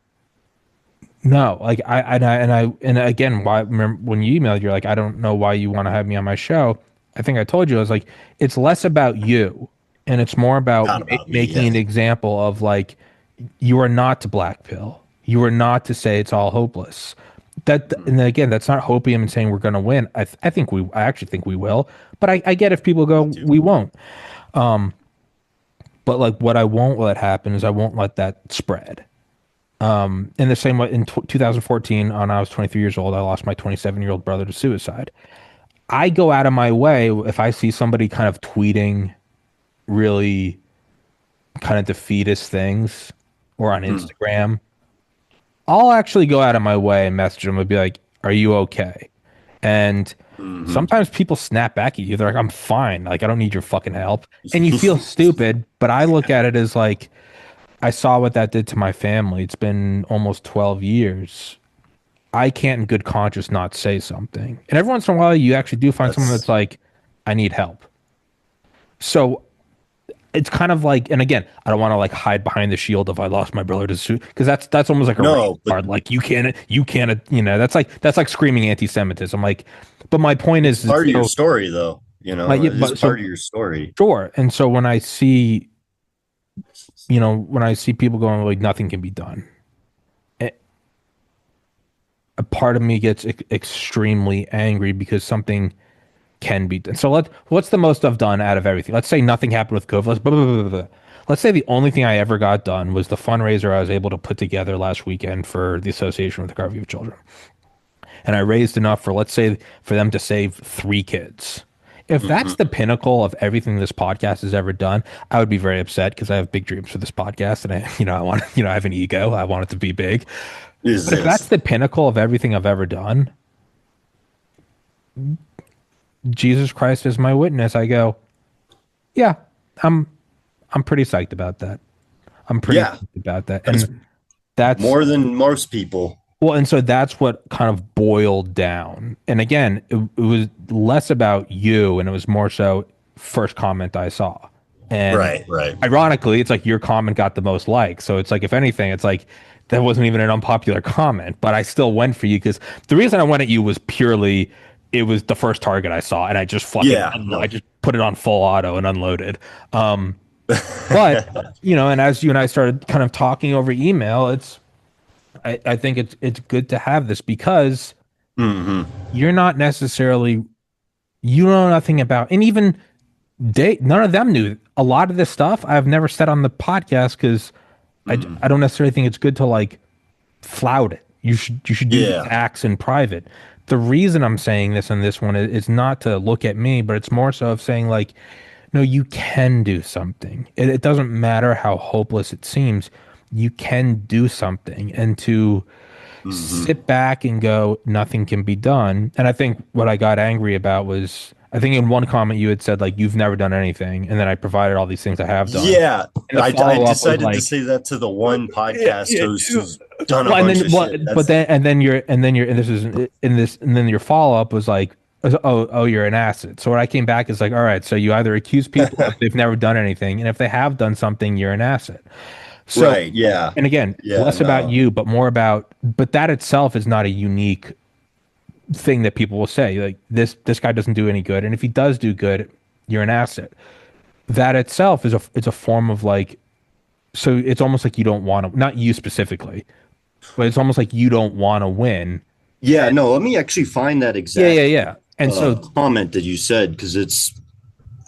no, like and again, why remember when you emailed, you're like, I don't know why you want to have me on my show. I think I told you, I was like, it's less about you and it's more about Not about me. making Yeah. an example of like, you are not to black pill. You are not to say it's all hopeless. That Mhm. and then again, that's not hopium and saying we're going to win. I actually think we will, but I get if people go, Me too. we won't. But like, what I won't let happen is I won't let that spread. In the same way, in 2014, when I was 23 years old, I lost my 27-year-old brother to suicide. I go out of my way if I see somebody kind of tweeting really kind of defeatist things or on Mm, Instagram, I'll actually go out of my way and message them and be like, "Are you okay?" And mhm. sometimes people snap back at you. They're like, "I'm fine. Like, I don't need your fucking help." And you feel stupid, but I look at it as like, I saw what that did to my family. It's been almost 12 years. I can't in good conscience not say something. And every once in a while, you actually do find someone that's That's like, I need help. So it's kind of like, and again, I don't want to like hide behind the shield of I lost my brother to suit because that's almost like a race no, but card. Like you can't, that's like screaming anti-Semitism. Like, but my point it's is part of your so story, though. You like, know, yeah, it is but part so of your story. sure. And so when I see people going like nothing can be done, a a part of me gets extremely angry because something can be done. So what's the most I've done out of everything? Let's say nothing happened with COVID. Blah, blah, blah, blah, blah. Let's say the only thing I ever got done was the fundraiser I was able to put together last weekend for the Association with the Recovery of Children. And I raised enough for, let's say, for them to save 3 kids. If that's Hmm. the pinnacle of everything this podcast has ever done, I would be very upset because I have big dreams for this podcast and I want, I have an ego. I want it to be big. Is But if that's this? the pinnacle of everything I've ever done, Jesus Christ is my witness. I go, yeah, I'm I'm pretty psyched about that. I'm pretty Yeah, psyched about that. that's And that's more than most people. well, and so that's what kind of boiled down. And again, it was less about you and it was more so first comment I saw. And Right, right. ironically, it's like your comment got the most likes. So it's like, if anything, it's like that wasn't even an unpopular comment, but I still went for you because the reason I went at you was purely it was the first target I saw and I just Yeah, I no. just put it on full auto and unloaded. But and as you and I started kind of talking over email, I think it's good to have this because Hmm. you're not necessarily you know nothing about, and even they none of them knew a lot of this stuff. I've never said on the podcast because I don't necessarily think it's good to like flout it. You should do these Yeah. acts in private. The reason I'm saying this on this one is not to look at me, but it's more so of saying like, no, you can do something. It doesn't matter how hopeless it seems. You can do something, and to Hmm. sit back and go, nothing can be done. And I think what I got angry about was, I think in one comment you had said like you've never done anything, and then I provided all these things I have done. Yeah, And the I follow up was decided to like, say that to the one yeah, podcast yeah, host yeah. who's done a Well, and bunch then of what? shit. But That's then you're, and this is in this, and then your follow up was like, oh, you're an asset. So what I came back is like, all right, so you either accuse people of they've never done anything, and if they have done something, you're an asset. So, right. Yeah. and again, Yeah. less about No. you, but more about, but that itself is not a unique thing that people will say. Like this guy doesn't do any good, and if he does do good, you're an asset. That itself is it's a form of like, so it's almost like you don't want to, not you specifically, but it's almost like you don't want to win. Yeah. No. Let me actually find that Yeah, yeah, exact yeah. And so comment that you said because it's.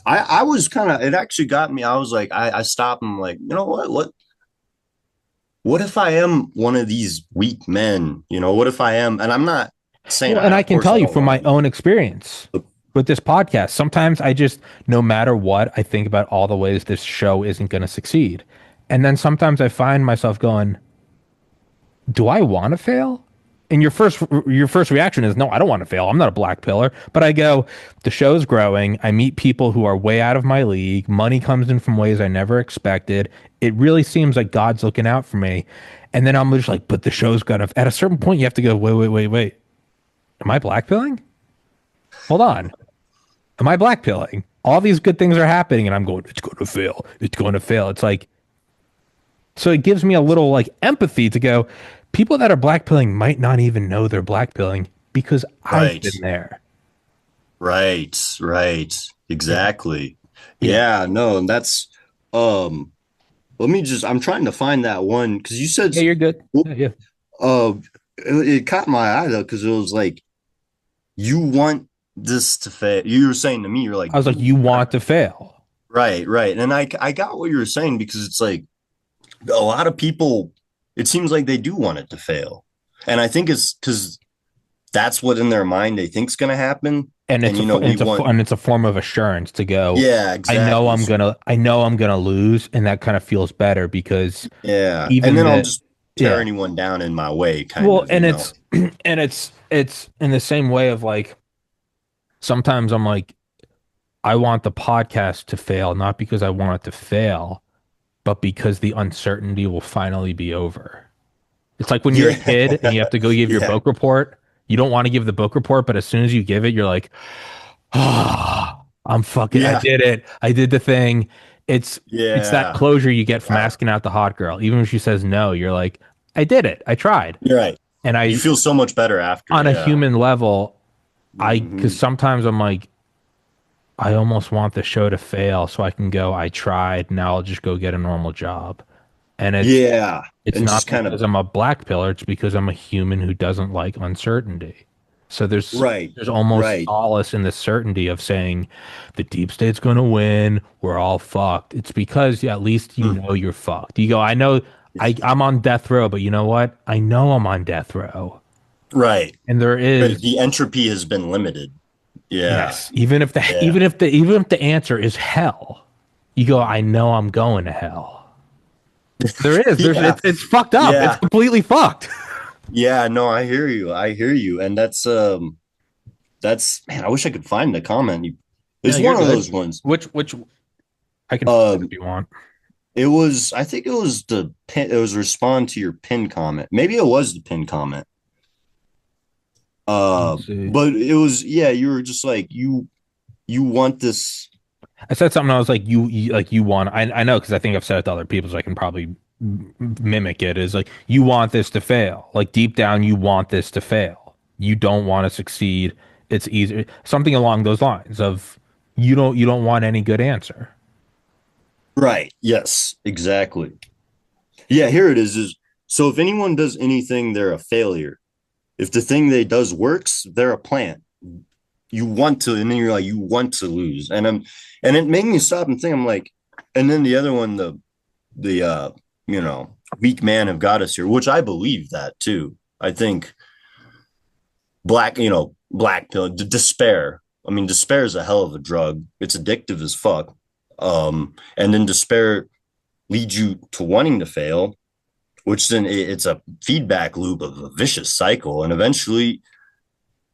I was kind of. It actually got me. I was like, I stopped and I'm like, you know what if I am one of these weak men? You know, what if I am? And I'm not saying well, and I. I Of can course, tell I you don't from want my to be. own experience with this podcast, sometimes I just, no matter what, I think about all the ways this show isn't going to succeed. And then sometimes I find myself going, do I want to fail? And your first reaction is no, I don't want to fail. I'm not a black pillar. But I go, the show's growing. I meet people who are way out of my league. Money comes in from ways I never expected. It really seems like God's looking out for me. And then I'm just like, but the show's gonna. At a certain point, you have to go, wait, wait, wait, wait. Am I blackpilling? Hold on. Am I blackpilling? All these good things are happening, and I'm going, it's going to fail. It's going to fail. It's like, so it gives me a little like empathy to go, people that are blackpilling might not even know they're blackpilling because I've Right. been there. Right. Right. Yeah. Exactly. Yeah. Yeah. No. And that's. Um. Let me just. I'm trying to find that one because you said. Yeah, you're good. Well, Yeah, yeah. Uh. It caught my eye though because it was like you want this to fail. You were saying to me, you're like, I was like, you want to fail. right, right. And I got what you were saying because it's like a lot of people, it seems like they do want it to fail. And I think it's because that's what in their mind they think's going to happen. and And we want, and it's a form of assurance to go, yeah, exactly. So, I know I'm gonna lose, and that kind of feels better because yeah. And even then I'll the just tear yeah, anyone down in my way, kind well, of, and it's and it's in the same way of like sometimes I'm like I want the podcast to fail, not because I want it to fail, but because the uncertainty will finally be over. It's like when you're a Yeah. kid and you have to go give your Yeah. book report. You don't want to give the book report, but as soon as you give it, you're like, ah, I Yeah. did it. I did the thing. It's that Yeah. closure you get from Wow. asking out the hot girl. Even when she says no, you're like, I did it. I tried. You're right. And You feel so much better after. on a Yeah. human level, because Hmm. sometimes I'm like, I almost want the show to fail so I can go, I tried. Now I'll just go get a normal job. And Yeah. it's And just not kind of, because I'm a black pillar, it's because I'm a human who doesn't like uncertainty. So right. there's almost Right. solace in the certainty of saying the deep state's going to win, we're all fucked. It's because at least you Mm. know you're fucked. You go, I know I'm on death row, but you know what? I know I'm on death row. Right. And there Right. is The entropy has been limited. Yeah. yes, Yeah. even if the answer is hell, you go, I know I'm going to hell. There is. Yeah. It's fucked up. It's Yeah. completely fucked. Yeah. No, I hear you. I hear you. And that's, man, I wish I could find the comment. No, It's you're one of good. those ones. Which I can find it if Um, you want. it was, I think it was the pin, it was respond to your pin comment. Maybe it was the pin comment. Let's see. But it was, yeah, you were just like, you want this. I said something. I was like, like you want. I know because I think I've said it to other people, so I can probably mimic it. Is like you want this to fail. Like deep down, you want this to fail. You don't want to succeed. It's easy. Something along those lines of you don't want any good answer. Right. Yes, exactly. Yeah, here it is. So if anyone does anything, they're a failure. If the thing they does works, they're a plant. You want to, and then you're like, you want to lose. And it made me stop and think, I'm like, and then the other one, the you know, weak man have got us here, which I believe that too. I think black pill, despair. I mean, despair is a hell of a drug. It's addictive as fuck. And then despair leads you to wanting to fail, which then it's a feedback loop of a vicious cycle. And eventually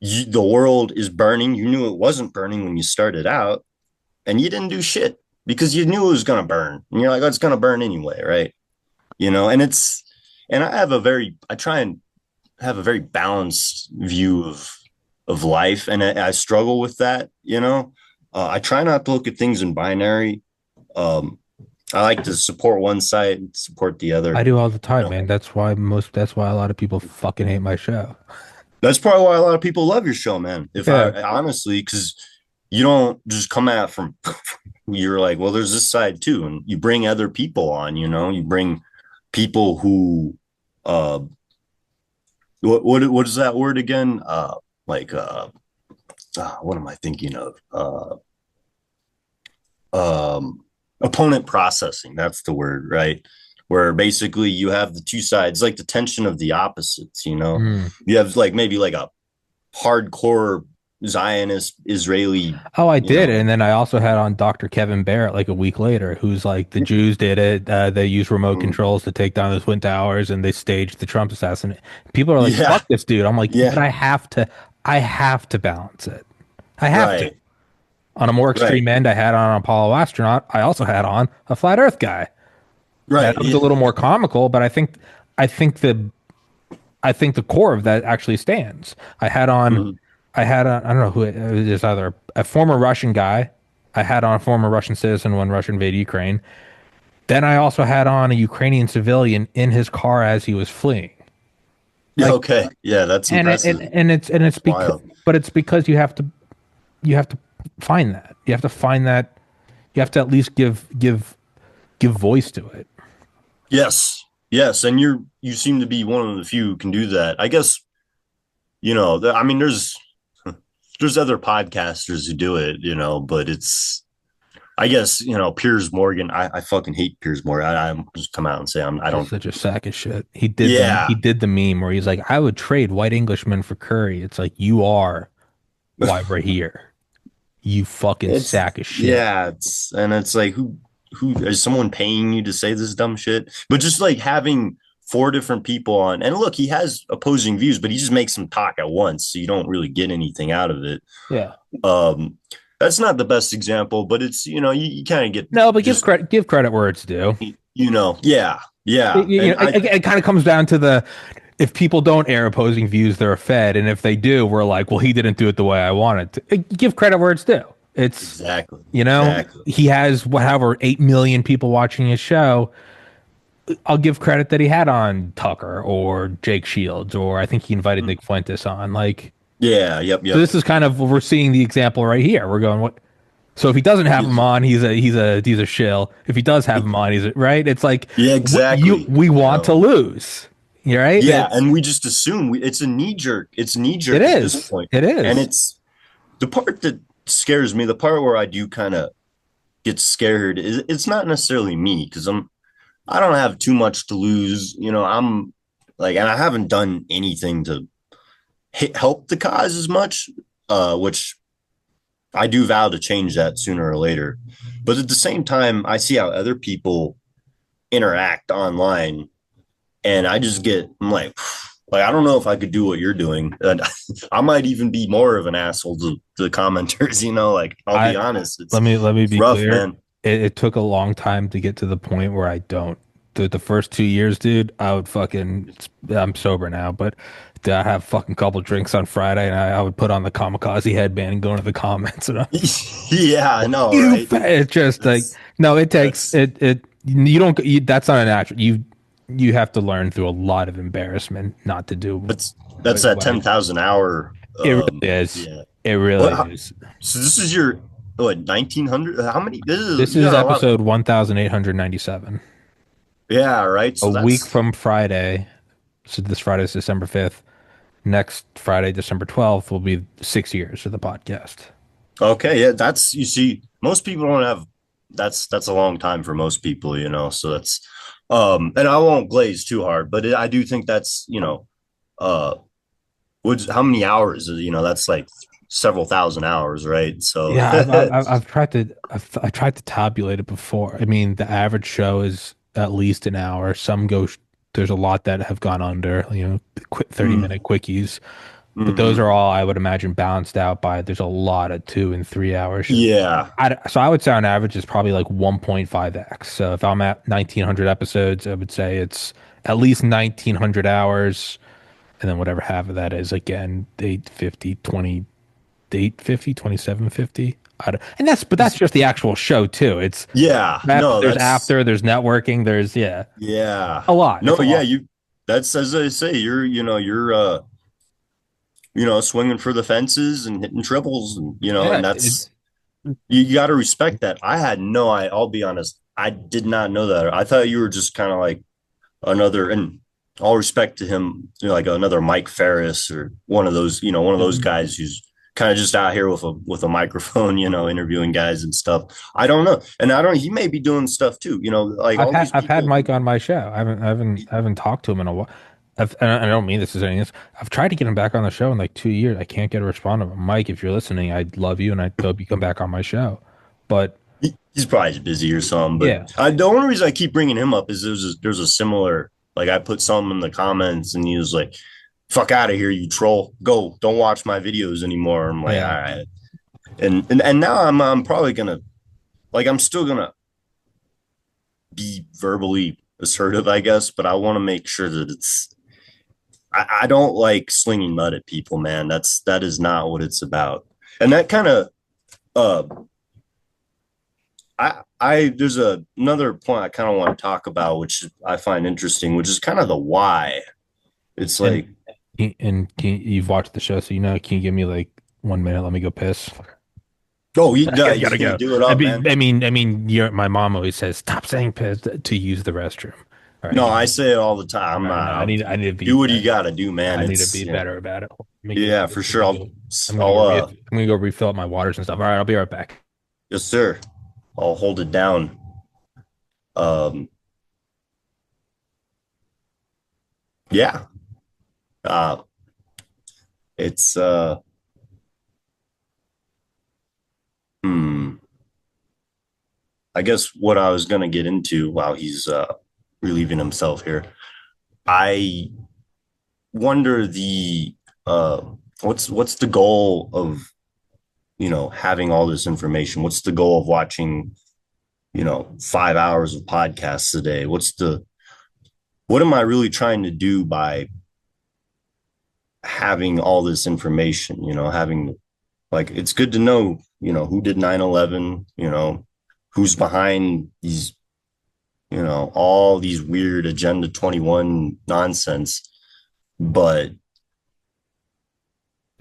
the world is burning. You knew it wasn't burning when you started out, and you didn't do shit because you knew it was going to burn. And you're like, oh, it's going to burn anyway, right? And and I try and have a very balanced view of life, and I struggle with that. I try not to look at things in binary. Um, I like to support one side, support the I other. do all the time, You know, man. That's why a lot of people fucking hate my show. that's probably why a lot of people love your show, man. If Yeah. I honestly, because you don't just come out from you're like, well, there's this side too, and you bring other people on. You bring people who, uh, what is that word again? Like, what am I thinking of? Opponent processing. That's the word, right? Where basically you have the two sides, like the tension of the opposites. Mm. You have like maybe like a hardcore Zionist Israeli, Oh, I you did. know, And then I also had on Dr. Kevin Barrett like a week later, who's like, the Jews did it. They used remote mm, controls to take down the Twin Towers and they staged the Trump assassination. People are like, yeah, fuck this dude. I'm like, but yeah, I have to balance it. I have to. right, On a more right, extreme end, I had on an Apollo astronaut. I also had on a flat Earth guy. That right, was yeah, a little more comical, but I think the I think the core of that actually stands. mhm, I had on, I don't know who it is, either a former Russian guy. I had on a former Russian citizen when Russia invaded Ukraine. Then I also had on a Ukrainian civilian in his car as he was fleeing. yeah, Like, okay, yeah, that's impressive. and it's It's because, wild. but it's because you have to find that. You have to find that. You have to at least give voice to it. Yes, yes, and you seem to be one of the few who can do that. I guess I mean, there's other podcasters who do it, but it's I guess Piers Morgan. I fucking hate Piers Morgan. I'm just come out and say I He's don't. such a sack of shit. He Yeah, did the meme where he's like, I would trade white Englishmen for Curry. It's like you are why we're here. You fucking It's sack of shit. yeah, it's like who is someone paying you to say this dumb shit? But just like having four different people on, and look, he has opposing views, but he just makes them talk at once, so you don't really get anything out of it. Yeah. Um, that's not the best example, but it's you kind of get No, but just give credit where it's due. yeah, yeah, and I It kind of comes down to the if people don't air opposing views, they're fed, and if they do, we're like, well, he didn't do it the way I wanted to. Give credit where it's due. It's exactly, exactly. he has whatever 8 million people watching his show. I'll give credit that he had on Tucker or Jake Shields, or I think he invited Nick Fuentes on. Like, Yeah, yep, so yep. this is kind of we're seeing the example right here. We're going what? So if he doesn't have him on, he's a shill. If he does have him on, he's right. It's like Yeah, exactly. we want to lose. You're right. Yeah, and we just assume it's a knee jerk. It's knee It jerk at this is. point. It And is. it's the part that scares me, the part where I do kind of get scared is it's not necessarily me because I don't have too much to lose. I'm like, and I haven't done anything to help the cause as much, which I do vow to change that sooner or later. But at the same time, I see how other people interact online, and I'm like I don't know if I could do what you're doing. And I might even be more of an asshole to the commenters. Like I'll be I honest, let me it's be rough, clear. man. It took a long time to get to the point where I don't. The first 2 years, dude, I would fucking. I'm sober now, but dude, I have fucking couple drinks on Friday, and I would put on the kamikaze headband and go into the comments, and Yeah, I know, you. right? It's just like That's no, it takes that's it. You don't. That's not a natural. You have to learn through a lot of embarrassment not to do that's that's that what I. 10,000 hour. It really is. Yeah. It really What? is. So this is your what 1900? How many? This is This you is got a lot. episode 1897. Yeah, right. A So week that's from Friday. So this Friday is December 5th. Next Friday, December 12th, will be 6 years of the podcast. okay. Yeah, that's you see, most people don't have. That's a long time for most people, So that's and I won't glaze too hard, but I do think that's uh, how many hours? That's like several thousand hours, right? So Yeah, I've tried to tabulate it before. I mean, the average show is at least an hour. Some go, there's a lot that have gone under, quick 30-minute quickies. But those mm-hmm. are all, I would imagine, balanced out by there's a lot of 2 and 3 hour shows. Yeah, So I would say on average it's probably like 1.5x. So if I'm at 1900 episodes, I would say it's at least 1900 hours. And then whatever half of that is, again, 850, 850, 2750. But that's just the actual show too. It's yeah. prep, No, there's that's after, there's networking, there's, yeah, yeah. a lot. No, It's a yeah. lot. You. That's as I say. You're swinging for the fences and hitting triples, and Yeah. and that's you got to respect that. I'll be honest. I did not know that. I thought you were just kind of like another, and all respect to him, like another Mike Ferris or one of those, one of those guys who's kind of just out here with a microphone, interviewing guys and stuff. I don't know, and I don't. He may be doing stuff too, like all these I've had people. Mike on my show. I haven't talked to him in a while. And I don't mean this as anything. I've tried to get him back on the show in like 2 years. I can't get a response from him. Mike, if you're listening, I love you and I hope you come back on my show. But He's probably just busy or something. But yeah, the only reason I keep bringing him up is there's a similar, like I put something in the comments and he was like, "Fuck out of here, you troll! Go, don't watch my videos anymore." I'm like, yeah. all right, and now I'm probably gonna like I'm still gonna be verbally assertive, I guess, but I want to make sure that I don't like slinging mud at people, man. That is not what it's about, and that kind of uh I there's another point I kind of want to talk about, which I find interesting, which is kind of the why. It's And like, you've watched the show, so can you give me like 1 minute? Let me go piss. oh, you I gotta yeah, go. do it up, man. My mom always says, "Stop saying piss to use the restroom." All right, No, I say it all the time. all right. No, I need to be Do what you better. got to do, man. I need to It's be better about it. Let me go. yeah, for sure. I'm gonna I'll, go. I'm gonna go refill up my waters and stuff. All right, I'll be right back. yes, sir. I'll hold it down. Um, yeah. Uh, it's I guess what I was going to get into while he's relieving himself here, I wonder the uh, what's the goal of having all this information? What's the goal of watching 5 hours of podcasts a day? What am I really trying to do by having all this information? Having like it's good to know who did 9/11, who's behind these all these weird Agenda 21 nonsense, but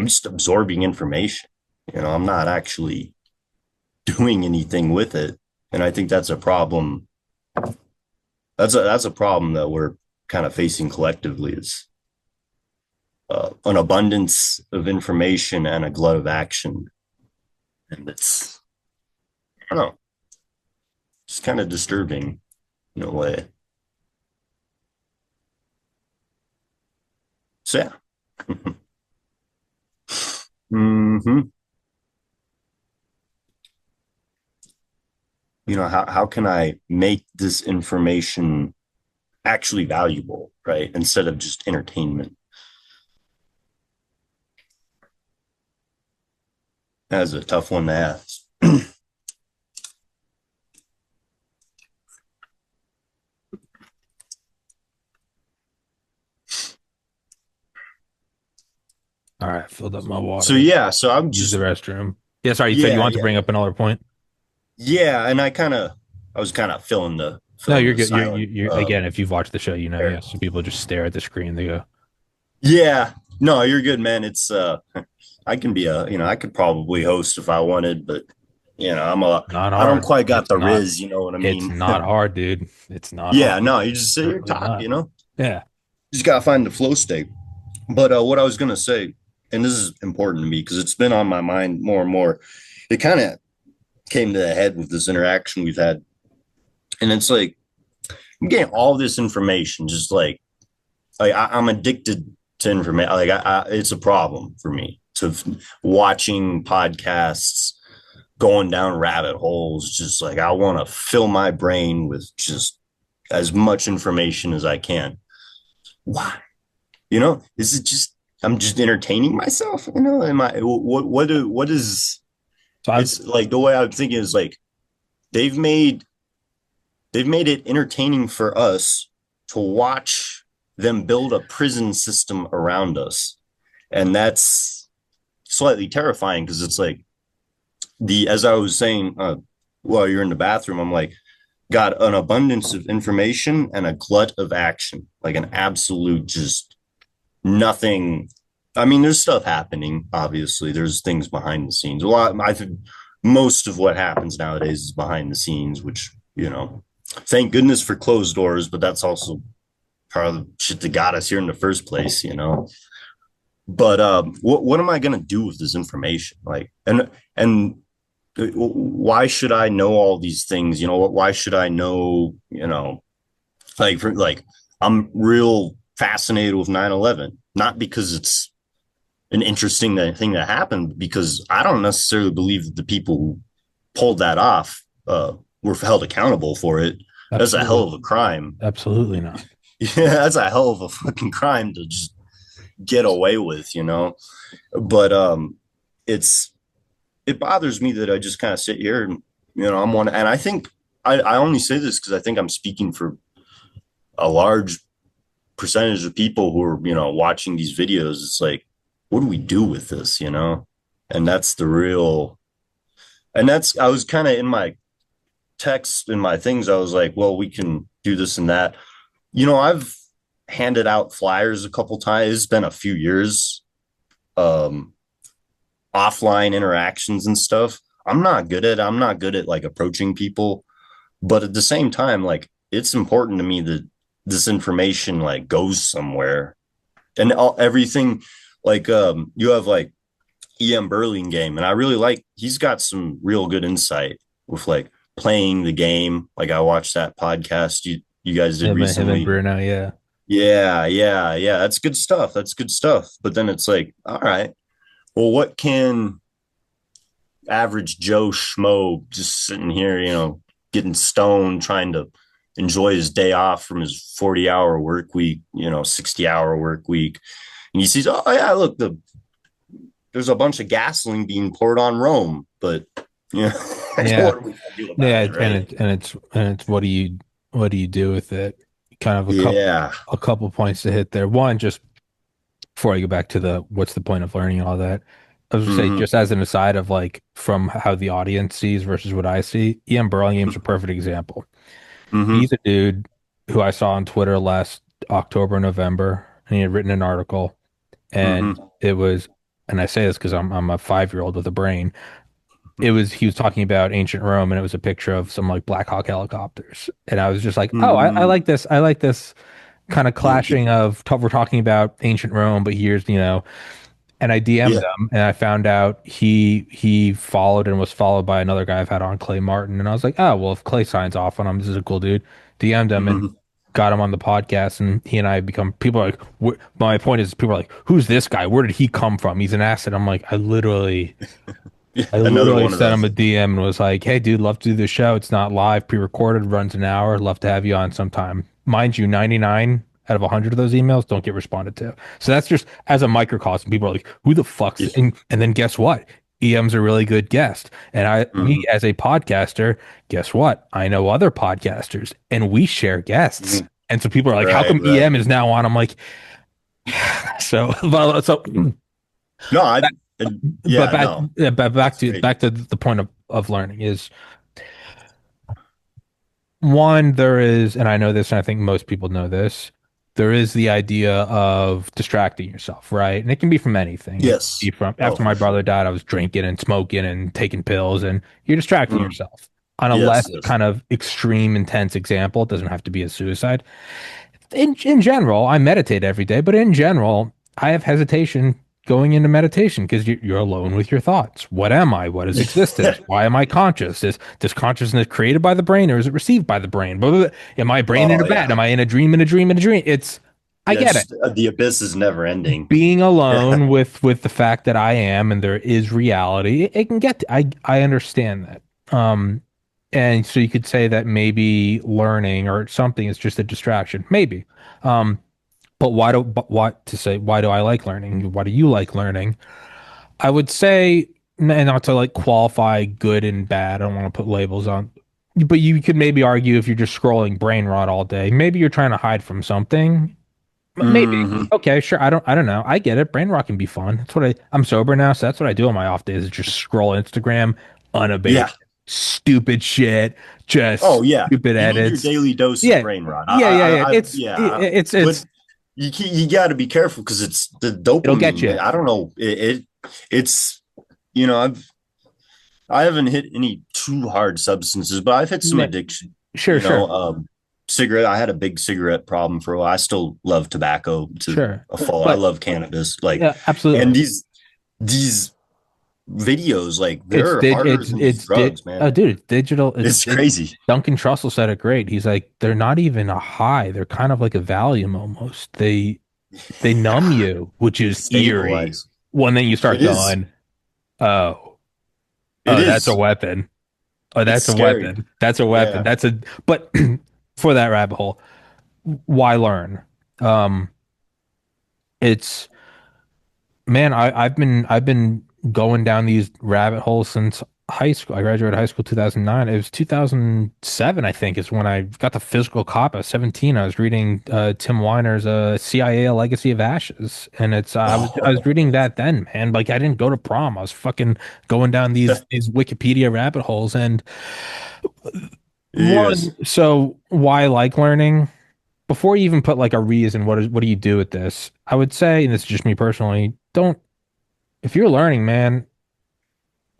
I'm just absorbing information. I'm not actually doing anything with it. And I think that's a problem. That's a problem that we're kind of facing collectively is an abundance of information and a glut of action. And I don't know, it's kind of disturbing in a way. So yeah. Mm-hmm. How can I make this information actually valuable, right? Instead of just entertainment. That's a tough one to ask. All right, filled up my So water. yeah, so I'm Use the just restroom. Yeah, sorry, you said you yeah, wanted to yeah, bring up another point. yeah, and I was kind of No, filling you're the good. silent You're again, if you've watched the show, you know, air. yes, so people just stare at the screen. They go, Yeah, no, you're good, man. It's I can be I could probably host if I wanted, but not I don't hard. quite got the riz, you know what I It's mean? not hard, dude. It's not Yeah, hard. no, you just sit here Really talk, not. Yeah. You just gotta find the flow state. But what I was gonna say, and this is important to me because it's been on my mind more and more. It kind of came to a head with this interaction we've had, and it's like I'm getting all this information, just like I'm addicted to information. Like it's a problem for me to watching podcasts, going down rabbit holes. Just like I want to fill my brain with just as much information as I can. Why? Is it just I'm just entertaining myself? Am I what is So I've it's like the way I'm thinking is like they've made they've made it entertaining for us to watch them build a prison system around us. And that's slightly terrifying because it's like the as I was saying while you're in the bathroom, I'm like, got an abundance of information and a glut of action, like an absolute just nothing. I mean, there's stuff happening. Obviously, there's things behind the scenes. A lot. I think most of what happens nowadays is behind the scenes, which thank goodness for closed doors. But that's also part of the shit that got us here in the first place. But what am I gonna do with this information? Like, and why should I know all these things? Why should I know? Like I'm real fascinated with 9/11, not because it's an interesting thing that happened, because I don't necessarily believe that the people who pulled that off were held accountable for it. That's a hell of a absolutely, crime. absolutely not. Yeah, that's a hell of a fucking crime to just get away with. But it's it bothers me that I just kind of sit here and I'm one, and I think I only say this because I think I'm speaking for a large percentage of people who are watching these videos. It's like, what do we do with this? And that's the real, and that's I was kind of in my text in my things. I was like, well, we can do this and that. I've handed out flyers a couple times. It's been a few years, um offline interactions and stuff. I'm not good at like approaching people, but at the same time, like it's important to me that this information like goes somewhere. And everything, like you have like EM Burlingame, and I really like he's got some real good insight with like playing the game. Like I watched that podcast you guys did Him and recently. Bruno, yeah. Yeah, yeah, yeah. That's good stuff. That's good stuff. But then it's like, all right, well, what can average Joe Schmo just sitting here, getting stoned, trying to enjoy his day off from his 40-hour work week, 60-hour work week. And he sees, oh yeah, look, there's a bunch of gasoline being poured on Rome, but you know, Yeah. what are we gonna do about Yeah, it, right? and it's what do you do with it? Kind of Yeah. a couple points to hit there. One, just before I go back to the what's the point of learning all that, I was gonna say Mm-hmm. just as an aside of like from how the audience sees versus what I see, Ian Burlingham's a perfect example. Mm-hmm. He's a dude who I saw on Twitter last October, November, and he had written an article, and Mm-hmm. it was, and I say this because I'm a 5-year-old with a brain. It was he was talking about ancient Rome, and it was a picture of some like Black Hawk helicopters, and I was just like, oh, I Mm-hmm. like this. I like this kind of clashing of we're talking about ancient Rome, but here's and I DM'd Yeah. him and I found out he followed and was followed by another guy I've had on, Clay Martin, and I was like, oh well, if Clay signs off on him, this is a cool dude. DM'd him and Mm-hmm. got him on the podcast, and he and I have become people are like. My point is, people are like, who's this guy? Where did he come from? He's an asset. I'm like, Yeah. I Another literally one of sent him a those. DM and was like, "Hey, dude, love to do the show. It's not live, pre-recorded, runs an hour. Love to have you on sometime." Mind you, 99 out of 100 of those emails don't get responded to. So that's just as a microcosm. People are like, "Who the fuck's?" Yeah. And then guess what? EM's a really good guest. And me Mm-hmm. as a podcaster, guess what? I know other podcasters, and we share guests. Mm-hmm. And so people are like, "How Right, come right. EM is now on?" I'm like, so, No, but yeah, no, that's great. back to the point of learning is one, there is, and I know this, and I think most people know this, there is the idea of distracting yourself, right? And it can be from anything. It can be Yes. from Oh, after my for brother sure. died, I was drinking and smoking and taking pills, and you're distracting Mm. yourself. On a less Yes, yes. kind of extreme, intense example, it doesn't have to be a suicide. In general, I meditate every day, but in general, I have hesitation going into meditation because you're alone with your thoughts. What am I? What is existence? Why am I conscious? Is this consciousness created by the brain or is it received by the brain? Blah, blah, blah. Am I brain in Oh a bat? yeah. Am I in a dream in a dream in a dream? I Yeah, get it. just the abyss is never ending. Being Yeah. alone with the fact that I am and there is reality, it can get I understand that. And so you could say that maybe learning or something is just a distraction. Maybe. Um, but what to say, why do I like learning? Why do you like learning? I would say, and not to like qualify good and bad, I don't want to put labels on, but you could maybe argue if you're just scrolling brain rot all day, maybe you're trying to hide from something. Maybe. Hmm. Okay, sure. I don't know. I get it. Brain rot can be fun. I'm sober now, so that's what I do on my off days is just scroll Instagram unabated. Yeah. Stupid shit, Oh just yeah. stupid You need your edits. daily dose of Yeah. brain rot. Yeah. Yeah. But It's you got to be careful because it's the it'll get dopamine. you. I don't know. It's you know I haven't hit any too hard substances, but I've hit some Ne- addiction. Sure, You know, sure, um, cigarette. I had a big cigarette problem for a while. I still love tobacco to sure. a fault. I But love cannabis. Like, yeah, and absolutely. these videos, like, they're harder than these drugs, oh man. dude, it's digital. It's crazy. Duncan Trussell said it great. He's like, they're not even a high. They're kind of like a Valium almost. They numb you, which They is eerie. stabilize. When then you It start is. going, oh, It that's a is. weapon. Oh, It's that's a scary. weapon. That's a weapon. Yeah. That's a but for that rabbit hole, why learn? Um, it's man, I've been going down these rabbit holes since high school. I graduated high school 2009. It was 2007, I think, is when I got the physical copy. I was 17. I was reading Tim Weiner's CIA: A Legacy of Ashes, and it's I was Oh, reading that then, man. Like I didn't go to prom. I was fucking going down these Wikipedia rabbit holes, and one, yes. so why I like learning? Before you even put like a reason, what do you do with this? I would say, and this is just me personally, don't if you're learning, man,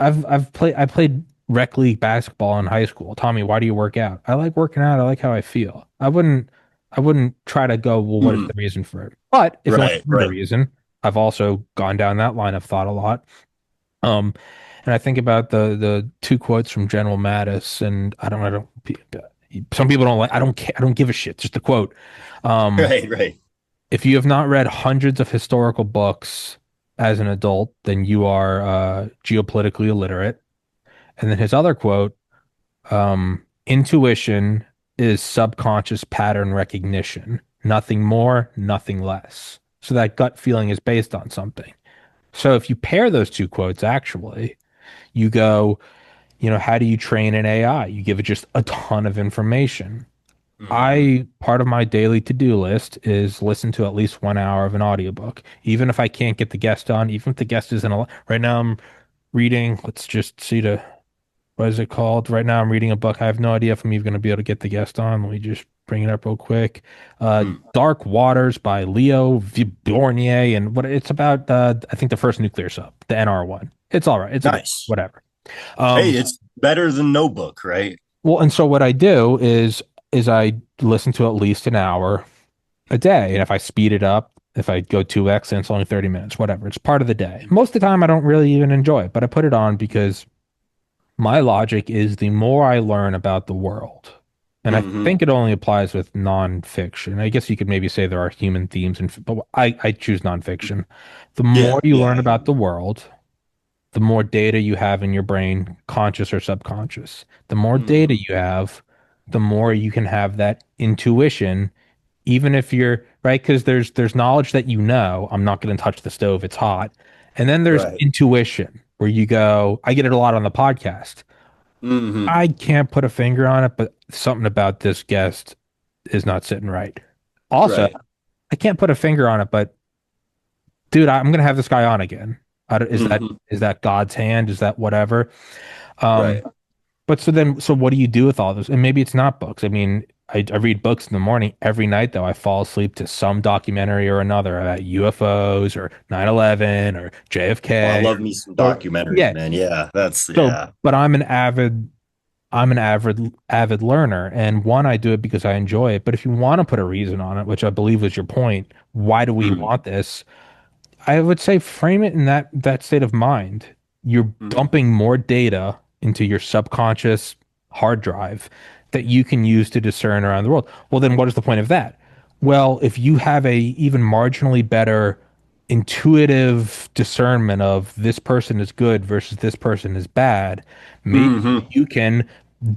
I played rec league basketball in high school. Tommy, why do you work out? I like working out. I like how I feel. I wouldn't try to go, well, what is Mhm. the reason for it? But if you want Right, to know the right. reason, I've also gone down that line of thought a lot. Um, and I think about the two quotes from General Mattis, and I don't some people don't like I don't care I don't give a shit. Just the quote. Um, Right, right. if you have not read hundreds of historical books as an adult, then you are geopolitically illiterate. And then his other quote, Intuition is subconscious pattern recognition. Nothing more, nothing less. So that gut feeling is based on something. So if you pair those two quotes, actually, you go, how do you train an AI? You give it just a ton of information. Mm-hmm. Part of my daily to-do list is listen to at least 1 hour of an audiobook. Even if I can't get the guest on, even if the guest isn't right now I'm reading, let's just see what is it called? Right now I'm reading a book. I have no idea if I'm even going to be able to get the guest on. Let me just bring it up real quick. Dark Waters by Leo Vibornier, and what it's about, I think the first nuclear sub, the NR1. It's all right. It's a good, Nice. whatever. Hey, Um, it's better than no book, right? well, and so what I do is I listen to at least an hour a day. And if I speed it up, if I go 2x, then it's only 30 minutes, whatever. It's part of the day. Most of the time, I don't really even enjoy it, but I put it on because my logic is the more I learn about the world, and I Mm-hmm. think it only applies with nonfiction. I guess you could maybe say there are human themes, but I choose nonfiction. The more Yeah, you yeah. learn about the world, the more data you have in your brain, conscious or subconscious. The more data Mm-hmm. you have, the more you can have that intuition, even if you're right, because there's knowledge that I'm not going to touch the stove, it's hot. And then there's Right. intuition where you go, I get it a lot on the podcast. Mm-hmm. I can't put a finger on it, but something about this guest is not sitting right. Also, Right. I can't put a finger on it, but dude, I'm gonna have this guy on again. Is that Mm-hmm. God's hand? Is that whatever? Um, Right. but so what do you do with all this? And maybe it's not books. I mean, I read books in the morning. Every night, though, I fall asleep to some documentary or another about UFOs or 9/11 or Well, I JFK love me some or documentaries, yeah. man. Yeah, that's So, yeah. but I'm an avid learner, and one, I do it because I enjoy it. But if you want to put a reason on it, which I believe was your point, why do we Mm-hmm. want this? I would say frame it in that state of mind. You're Mm-hmm. dumping more data into your subconscious hard drive that you can use to discern around the world. Well, then what is the point of that? Well, if you have a even marginally better intuitive discernment of this person is good versus this person is bad, maybe Mm-hmm. you can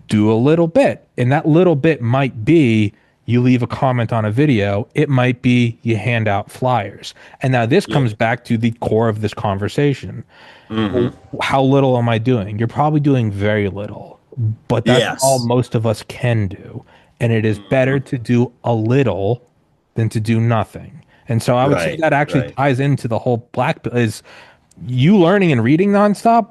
do a little bit. And that little bit might be you leave a comment on a video, it might be you hand out flyers. And now this Yeah. comes back to the core of this conversation. Well, Mm-hmm. how little am I doing? You're probably doing very little, but that's all Yes. most of us can do. And it is better Mm-hmm. to do a little than to do nothing. And so I would say Right. that actually Right. ties into the whole Blackpill is you learning and reading nonstop.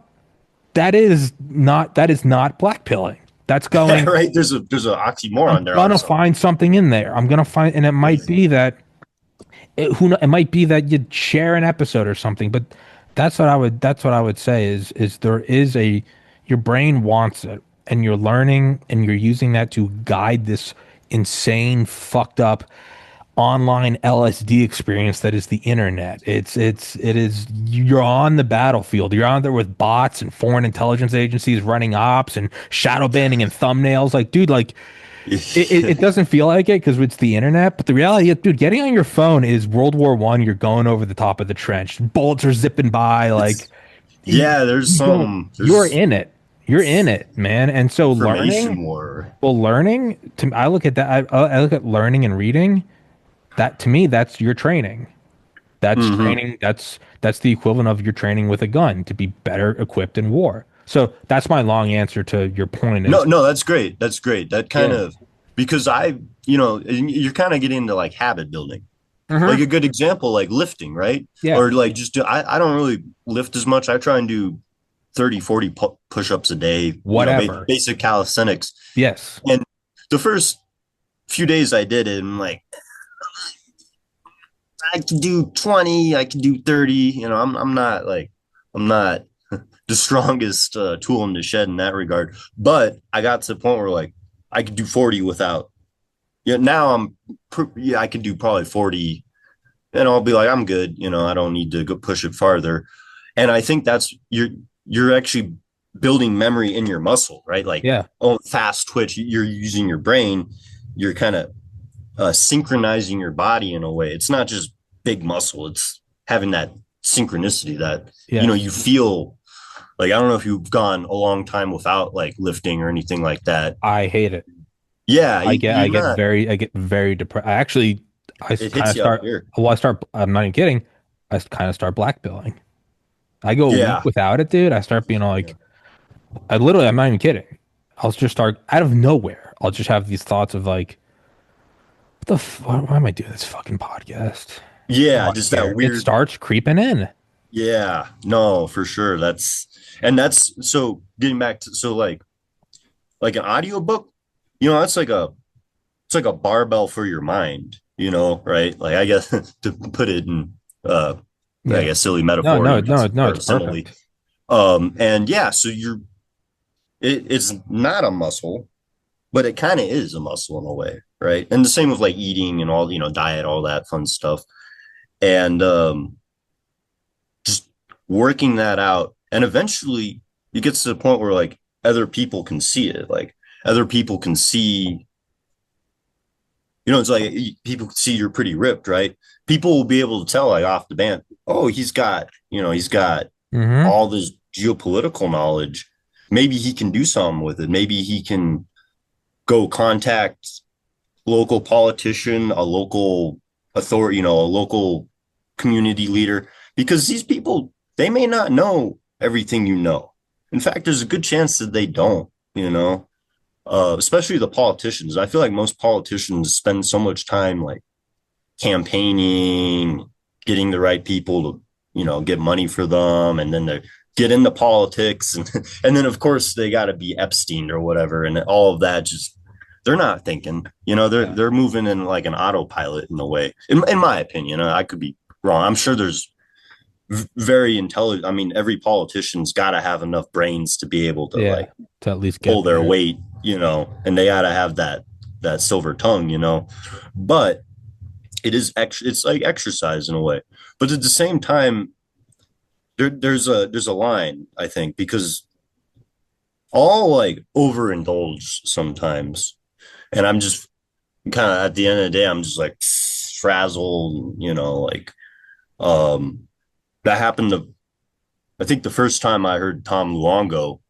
That is not blackpilling. That's Yeah, going, right. There's a oxymoron I'm there gonna also. find something in there. I'm gonna find, and it might Crazy. be that it might be that you'd share an episode or something, but that's what I would say is there is your brain wants it, and you're learning and you're using that to guide this insane, fucked up online LSD experience that is the internet. You're on the battlefield. You're on there with bots and foreign intelligence agencies running ops and shadow banning and thumbnails. Like, dude, like it doesn't feel like it because it's the internet, but the reality is, dude, getting on your phone is World War I. You're going over the top of the trench. Bullets are zipping by. Like It's you, yeah, there's you don't. some You're there's in it. You're in it, man. And so learning, information war. I look at that. I look at learning and reading. That to me, that's your training. That's Mm-hmm. training. That's the equivalent of your training with a gun to be better equipped in war. So that's my long answer to your point No, is no, that's great. That's great. That kind yeah. of because and you're kind of getting into like habit building. Like Hmm. a good example, like lifting, right? Yeah. Or like I don't really lift as much. I try and do 30, 40 push-ups a day, Whatever. basic calisthenics. Yes. And the first few days I did it, I'm like, I can do 20, I can do 30. I'm not the strongest tool in the shed in that regard. But I got to the point where like I could do 40 without. Yeah, now I could do probably 40, and I'll be like, I'm good. I don't need to go push it farther. And I think that's you're actually building memory in your muscle, right? Like, Yeah. oh, fast twitch. You're using your brain. You're kind of synchronizing your body in a way. It's not just big muscle. It's having that synchronicity that Yes. you feel Like I don't know if you've gone a long time without like lifting or anything like that. I hate it. Yeah, I you're not. get very depressed. I actually, It kind hits of you up start, here. well, I'm not even kidding. I kind of start black billing. I go a week Yeah, without it, dude. I start being all yeah, like, I'm not even kidding. I'll just start out of nowhere. I'll just have these thoughts of like, why am I doing this fucking podcast? I yeah. don't Just that care. It weird. starts creeping in. Yeah, no, for sure. That's so getting back to so like an audiobook, that's like a it's like a barbell for your mind, right? Like I guess to put it in uh I Yeah. guess silly metaphor, No, or it's simile. perfect. And yeah, so it's not a muscle, but it kind of is a muscle in a way, right? And the same with like eating and all, diet, all that fun stuff. And just working that out. And eventually it gets to the point where like other people can see it. Like other people can see, it's like people can see you're pretty ripped, right? People will be able to tell like off the bat, oh, he's got Hmm. all this geopolitical knowledge. Maybe he can do something with it. Maybe he can go contact local politician, a local authority, a local community leader, because these people, they may not know everything you know. In fact, there's a good chance that they don't, especially the politicians. I feel like most politicians spend so much time like campaigning, getting the right people to, get money for them, and then they get into politics, and then of course they got to be Epstein or whatever, and all of that just they're not thinking, they're Yeah. they're moving in like an autopilot in a way. In my opinion, I could be wrong. I'm sure there's very intelligent. I mean, every politician's got to have enough brains to be able to Yeah. like To at least pull get their there. weight, and they got to have that silver tongue. But it's like exercise in a way, but at the same time there's a line, I think, because I'll like overindulge sometimes, and I'm just kind of at the end of the day I'm just like frazzled, like um that happened to I think the first time I heard Tom Luongo,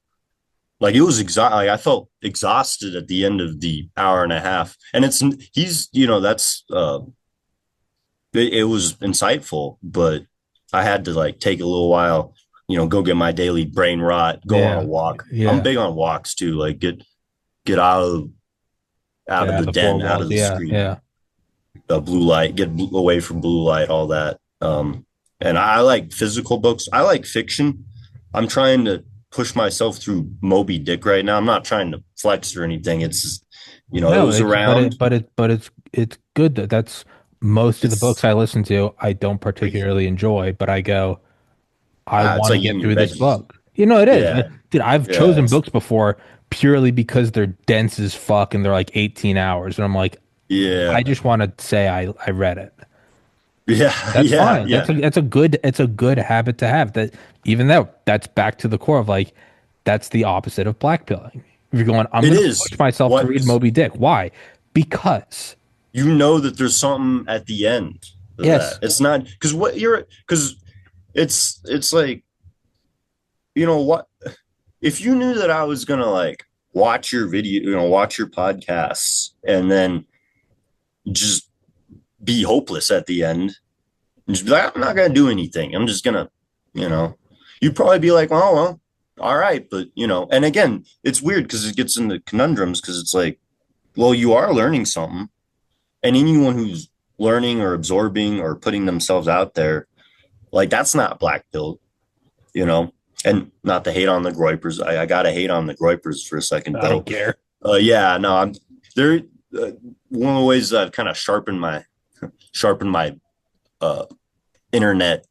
like it was like I felt exhausted at the end of the hour and a half, and he's that's it was insightful, but I had to like take a little while, go get my daily brain rot, go on a Yeah. walk. I'm Yeah. big on walks too, like get out of Get out of the the four den, out walls. of the Yeah. screen, Yeah. the blue light, get away from blue light, all that. And I like physical books. I like fiction. I'm trying to push myself through Moby Dick right now. I'm not trying to flex or anything. It's just, it No, was around. it's good that that's most of the books It's I listen to, I don't like particularly enjoy, but I go, I it's want to like get eating your through this veggies. book. It is. Yeah, Dude, I've yeah, chosen books before purely because they're dense as fuck and they're like 18 hours. And I'm like, I yeah, just want to say I read it. yeah, That's yeah, fine. yeah. It's a good habit to have. That even though that's back to the core of like that's the opposite of blackpilling. If you're going, I'm It gonna is push myself to what read Moby Dick. Why? Because you know that there's something at the end of that. yes, It's not because it's like what if you knew that I was gonna like watch your video, watch your podcasts, and then just be hopeless at the end, and just be like, I'm not gonna do anything. I'm just gonna, you know, you'd probably be like, well, all right, but and again, it's weird because it gets into conundrums because it's like, well, you are learning something, and anyone who's learning or absorbing or putting themselves out there, like that's not black pill, you know. And not to hate on the Groypers, I gotta hate on the Groypers for a second I don't though. care. Yeah, no, I'm there. One of the ways that I've kind of sharpened my uh, internet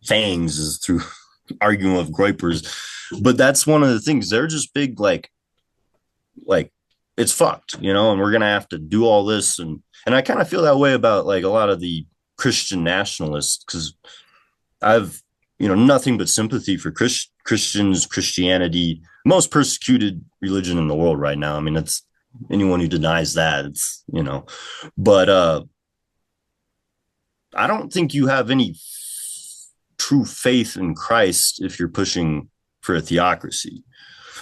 fangs is through arguing with Groypers. But that's one of the things. They're just big, like it's fucked, and we're gonna have to do all this, and I kind of feel that way about like a lot of the Christian nationalists because I've nothing but sympathy for Christians, Christianity, most persecuted religion in the world right now. I mean, it's anyone who denies that, it's but I don't think you have any true faith in Christ if you're pushing for a theocracy.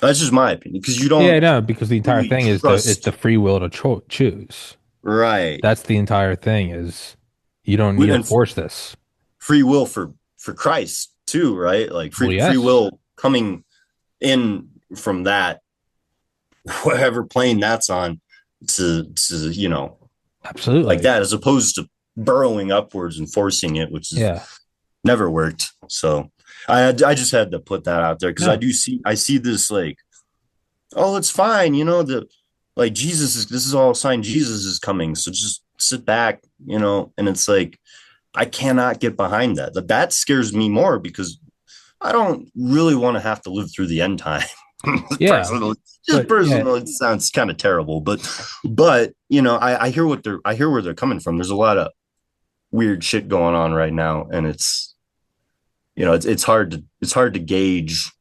That's just my opinion because you Yeah, don't no, because the entire really thing is the trust. free will to choose. Right. That's the entire thing is you don't And force this. free will for Christ too, right? Like Well, free yes, will coming in from that, whatever plane that's on, to like absolutely. that, as opposed to burrowing upwards and forcing it, which is Yeah. never worked. So I just had to put that out there because No, I see this like, oh, it's fine, the like Jesus is, this is all a sign Jesus is coming, so just sit back, and it's like I cannot get behind that. That scares me more because I don't really want to have to live through the end time. yeah, Personally, just but yeah, personally, it sounds kind of terrible, but I hear I hear where they're coming from. There's a lot of weird shit going on right now, and it's hard to gauge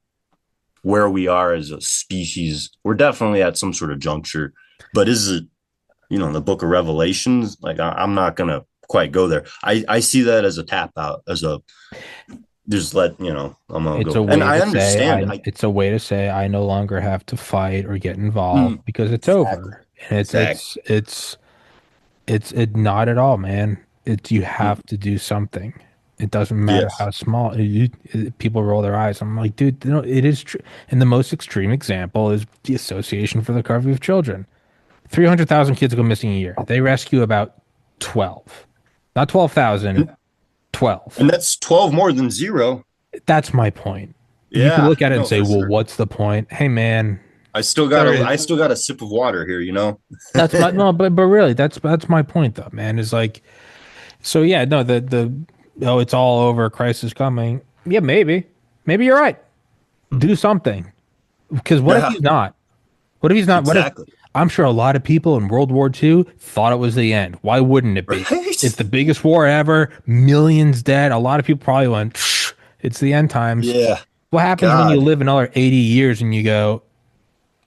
where we are as a species. We're definitely at some sort of juncture, but is it the Book of Revelations? Like I'm not gonna quite go there. I see that as a tap out, as a just let I'm gonna it's go, a and way I to say understand. it's a way to say I no longer have to fight or get involved Mm, because it's exactly, over. And exactly. it's not at all, man. It's you Mm, have to do something. It doesn't matter yes. how small. People roll their eyes. I'm like, dude, it is true. And the most extreme example is the Association for the Recovery of Children. 300,000 kids go missing a year. They rescue about 12. Not 12,000, And, 12. and that's 12 more than zero. That's my point. You could Yeah, look at it and no, say, for well, sure. what's the point? Hey, man, I there. still got a sip of water here. That's my no, but really, that's my point though, man. Is like, so yeah, no, the oh, it's all over. Crisis coming. Yeah, maybe you're right. Do something. Because what if Yeah, he's not? What if he's not? What if exactly. I'm sure a lot of people in World War II thought it was the end. Why wouldn't it be? It's Right? the biggest war ever, millions dead. A lot of people probably went, "Psh, it's the end times. Yeah. What happens when you God. live another 80 years and you go,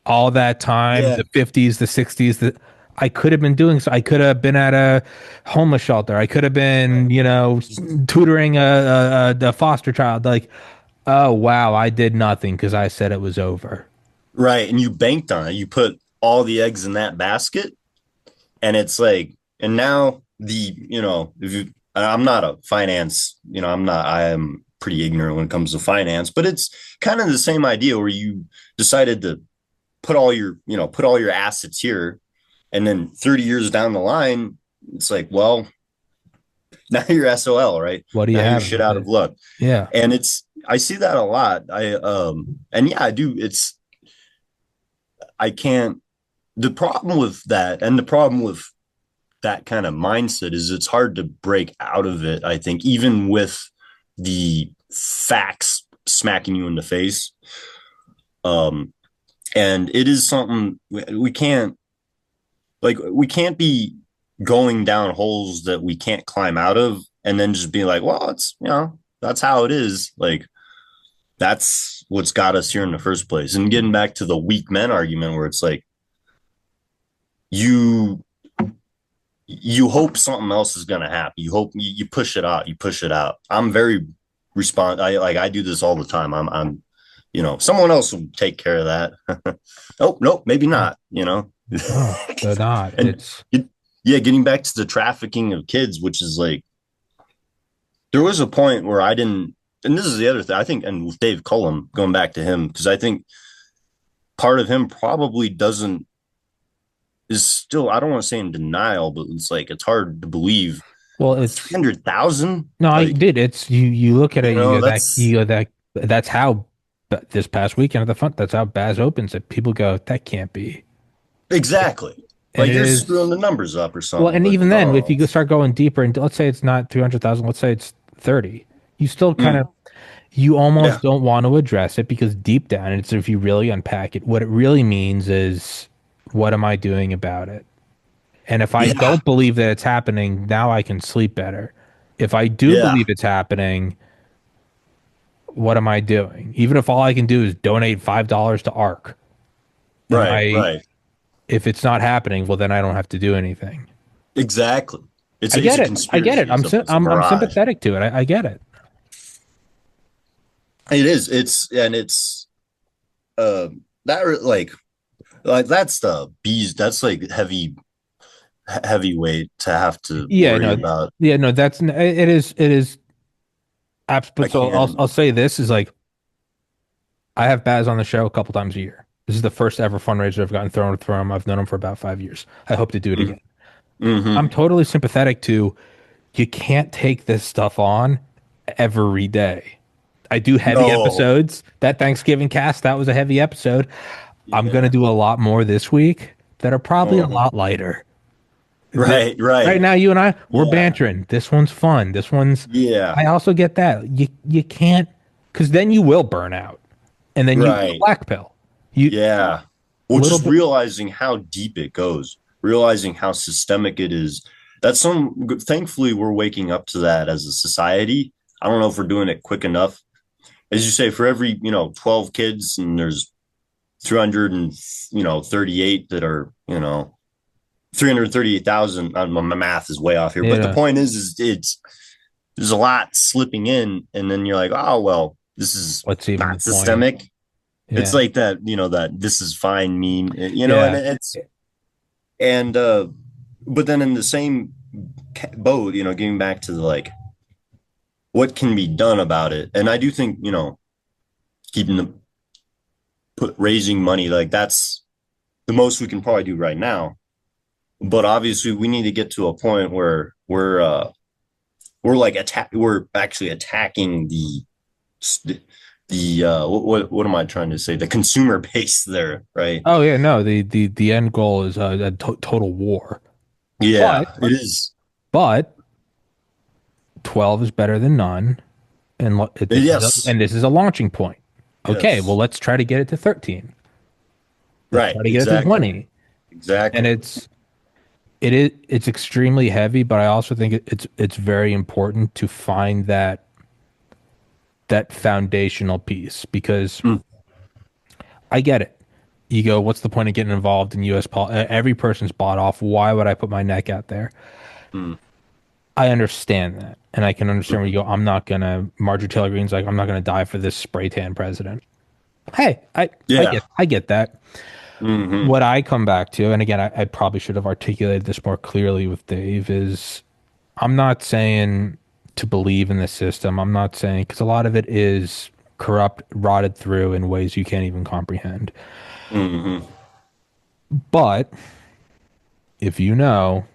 all that time, Yeah. the 50s, the 60s, that I could have been doing so. I could have been at a homeless shelter. I could have Right. been, tutoring a foster child. Like, oh, wow, I did nothing because I said it was over. Right. And you banked on it. You put all the eggs in that basket. And it's like, and now if you, I'm not a finance, I am pretty ignorant when it comes to finance, but it's kind of the same idea where you decided to put all your assets here. And then 30 years down the line, it's like, well, now you're SOL, right? What do you Now you're have shit with out of it? luck. Yeah. And I see that a lot. And yeah, I do. I can't, the problem with that and the problem with that kind of mindset is it's hard to break out of it, I think, even with the facts smacking you in the face. Um, and it is something we can't be going down holes that we can't climb out of and then just be like, well, it's, that's how it is. Like, that's what's got us here in the first place. And getting back to the weak men argument where it's like, you you hope something else is going to happen. You hope you push it out. You push it out. I'm very I do this all the time. Someone else will take care of that. Oh, no, maybe No, not. no, they're not. And yeah, getting back to the trafficking of kids, which is like, there was a point where I didn't, and this is the other thing I think, and with Dave Cullum, going back to him, because I think part of him probably doesn't, is still, I don't want to say in denial, but it's like, it's hard to believe Well, it's 300,000. no, I Like, did. It's you look at it, that's you go that that's how this past weekend at the front, that's how Baz opens it. People go, that can't be. exactly And like it you're screwing is. the numbers up or Well, something, and but even then, if no. you start going deeper, and let's say it's not 300,000, let's say it's 30, you still kind Mm, of, you yeah. almost don't want to address it because deep down, it's if you really unpack it, what it really means is, what am I doing about it? And if I Yeah. don't believe that it's happening, now I can sleep better. If I do Yeah. believe it's happening, what am I doing? Even if all I can do is donate $5 to ARC, am Right. I, Right. if it's not happening, well, then I don't have to do anything. Exactly. It's I it's get a it. I get it. conspiracy. It's a I'm mirage. sympathetic to it. I get it. It is. It's uh that like that's the bees. That's like heavyweight to have to Yeah, worry no, about. yeah, no, it is I but so can't. I'll say this is like I have Baz on the show a couple times a year. This is the first ever fundraiser I've gotten thrown for him. I've known him for about 5 years. I hope to do it again. Mm-hmm. I'm totally sympathetic to you can't take this stuff on every day. I do heavy No. episodes. That Thanksgiving cast, that was a heavy episode. I'm gonna Yeah. do a lot more this week that are probably a Uh-huh. lot lighter. Th- Right. right Right. now, you and I, we're Yeah. bantering. This one's fun. This one's. Yeah. I also get that you can't because then you will burn out, and then you will Right. black pill. You Yeah. a Well, little just bit. realizing how deep it goes, realizing how systemic it is. Thankfully, we're waking up to that as a society. I don't know if we're doing it quick enough. As you say, for every, 12 kids, and there's 300 and, 38 that are, 338,000. My math is way off here. But the Yeah. point is there's a lot slipping in. And then you're like, oh, well, this is What's even the not point? systemic. It's Yeah. like that, that this is fine meme, and Yeah. and but then in the same boat, getting back to the, like, what can be done about it. And I do think, keeping the raising money, like, that's the most we can probably do right now. But obviously we need to get to a point where we're actually attacking the what am I trying to say? The consumer base there, right? Oh yeah. No. The end goal is a total war. Yeah, But it is. but 12 is better than none, and Yes. this is a launching point. Okay. Well, Yes. let's try to get it to 13. Let's Right. try to get it to Exactly. 20. And Exactly. it's extremely heavy, but I also think it's very important to find that foundational piece because Mm, I get it. You go, what's the point of getting involved in U.S. politics? Every person's bought off. Why would I put my neck out there? mm, I understand that, and I can understand where mhm. you go. I'm not gonna. Marjorie Taylor Greene's like, I'm not gonna die for this spray tan president. Hey, Yeah. I get that. Hmm. What I come back to, and again, I probably should have articulated this more clearly with Dave, is I'm not saying to believe in the system. I'm not saying because a lot of it is corrupt, rotted through in ways you can't even comprehend. Hmm. But if you know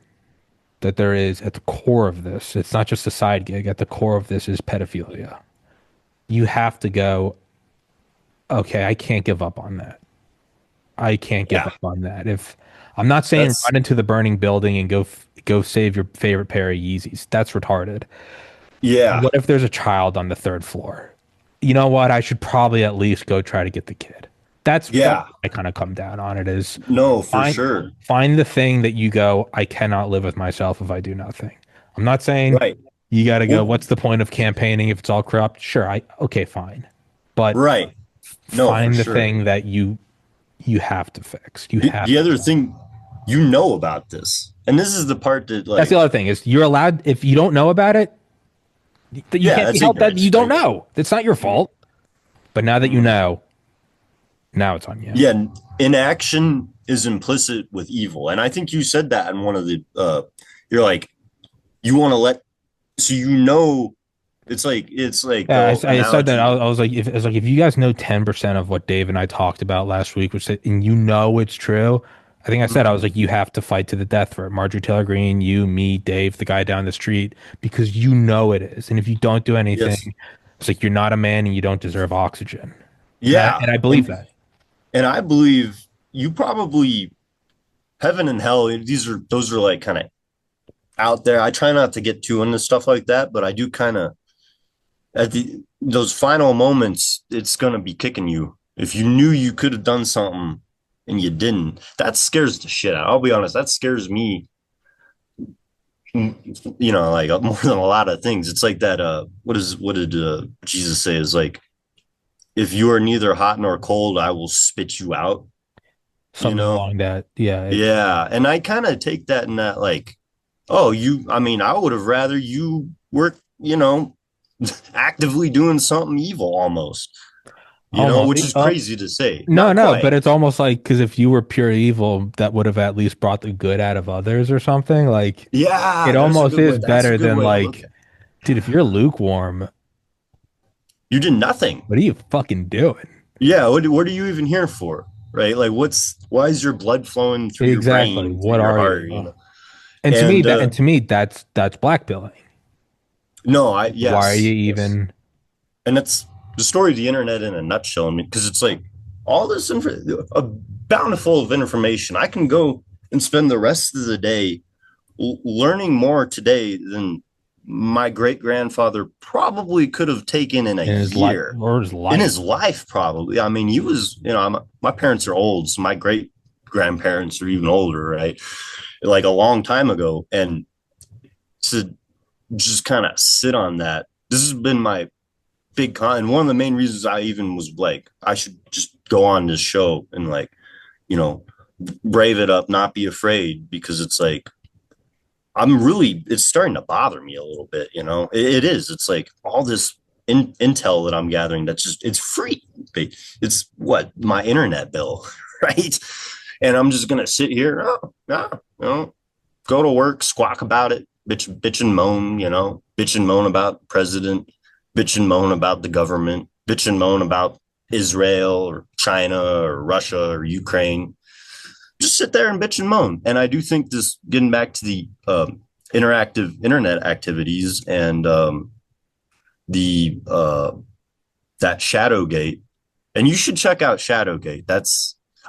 that there is at the core of this, it's not just a side gig. At the core of this is pedophilia. You have to go, okay, I can't give up on that. I can't give Yeah. up on that. If I'm not saying That's run into the burning building and go save your favorite pair of Yeezys. That's retarded. yeah. What if there's a child on the third floor? You know what? I should probably at least go try to get the kid. That's Yeah. what I kind of come down on it is No, for find sure. find the thing that you go, I cannot live with myself if I do nothing. I'm not saying Right. you got to go, Well, what's the point of campaigning if it's all corrupt? Sure, I okay, fine. But right. No, for find the sure. thing that you have to fix. You have The to. other thing, you know about this, and this is the part that, That's the like, other thing is you're allowed if you don't know about it, that you yeah, can't be that's held that you ignorance, don't right? know. That's not your Mm, fault. But now that you mm. know, now it's on you. Yeah, inaction is implicit with evil, and I think you said that in one of the. You're like, you want to let, so it's like Yeah, the I said that analogy. I was like, if I was like, if you guys know 10% of what Dave and I talked about last week, which and you know it's true, I think I said I was Mhm. like, you have to fight to the death for it. Marjorie Taylor Greene, you, me, Dave, the guy down the street, because you know it is. And if you don't do Yes. anything, it's like you're not a man and you don't deserve oxygen. Yeah, And I believe and that. and I believe you probably, heaven and hell. Those are like kind of out there. I try not to get too into stuff like that, but I do kind of, at the those final moments, it's gonna be kicking you. If you knew you could have done something and you didn't, that scares the shit out. I'll be honest, that scares me. Like, more than a lot of things. It's like that. What did Jesus say? Is like, if you are neither hot nor cold, I will spit you out. You Something know? along that. Yeah, it's Yeah, and I kind of take that in that, like, oh, I mean, I would have rather you work, actively doing something evil almost, Almost. which is crazy to say. No, Not no, quite. but it's almost like because if you were pure evil, that would have at least brought the good out of others or something. Like Yeah, it that's a almost good way. is That's a better good than way to look like, at it. dude, if you're lukewarm, You did nothing. what are you fucking doing? Yeah, what are you even here for? Right? Like why is your blood flowing through your Exactly. brain, through What your are heart, you? And And to me, that's blackpilling. no, Why are you yes. even? And it's the story of the internet in a nutshell. I mean, because it's like all this a bountiful of information. I can go and spend the rest of the day learning more today than my great grandfather probably could have taken in a In his life year or his in life. his life. Probably. I mean, he was, my parents are old, so my great grandparents are even older, right? Like a long time ago. And to just kind of sit on that, this has been my big con. And one of the main reasons I even was like, I should just go on this show and like, you know, brave it up, not be afraid, because it's like, it's starting to bother me a little bit, it is. It's like all this intel that I'm gathering that's just, it's free. It's what my internet bill, right? And I'm just going to sit here, oh, no, go to work, squawk about it, bitch and moan, bitch and moan about the president, bitch and moan about the government, bitch and moan about Israel or China or Russia or Ukraine. Just sit there and bitch and moan. And I do think this, getting back to the interactive internet activities and the that Shadowgate, and you should check out Shadowgate.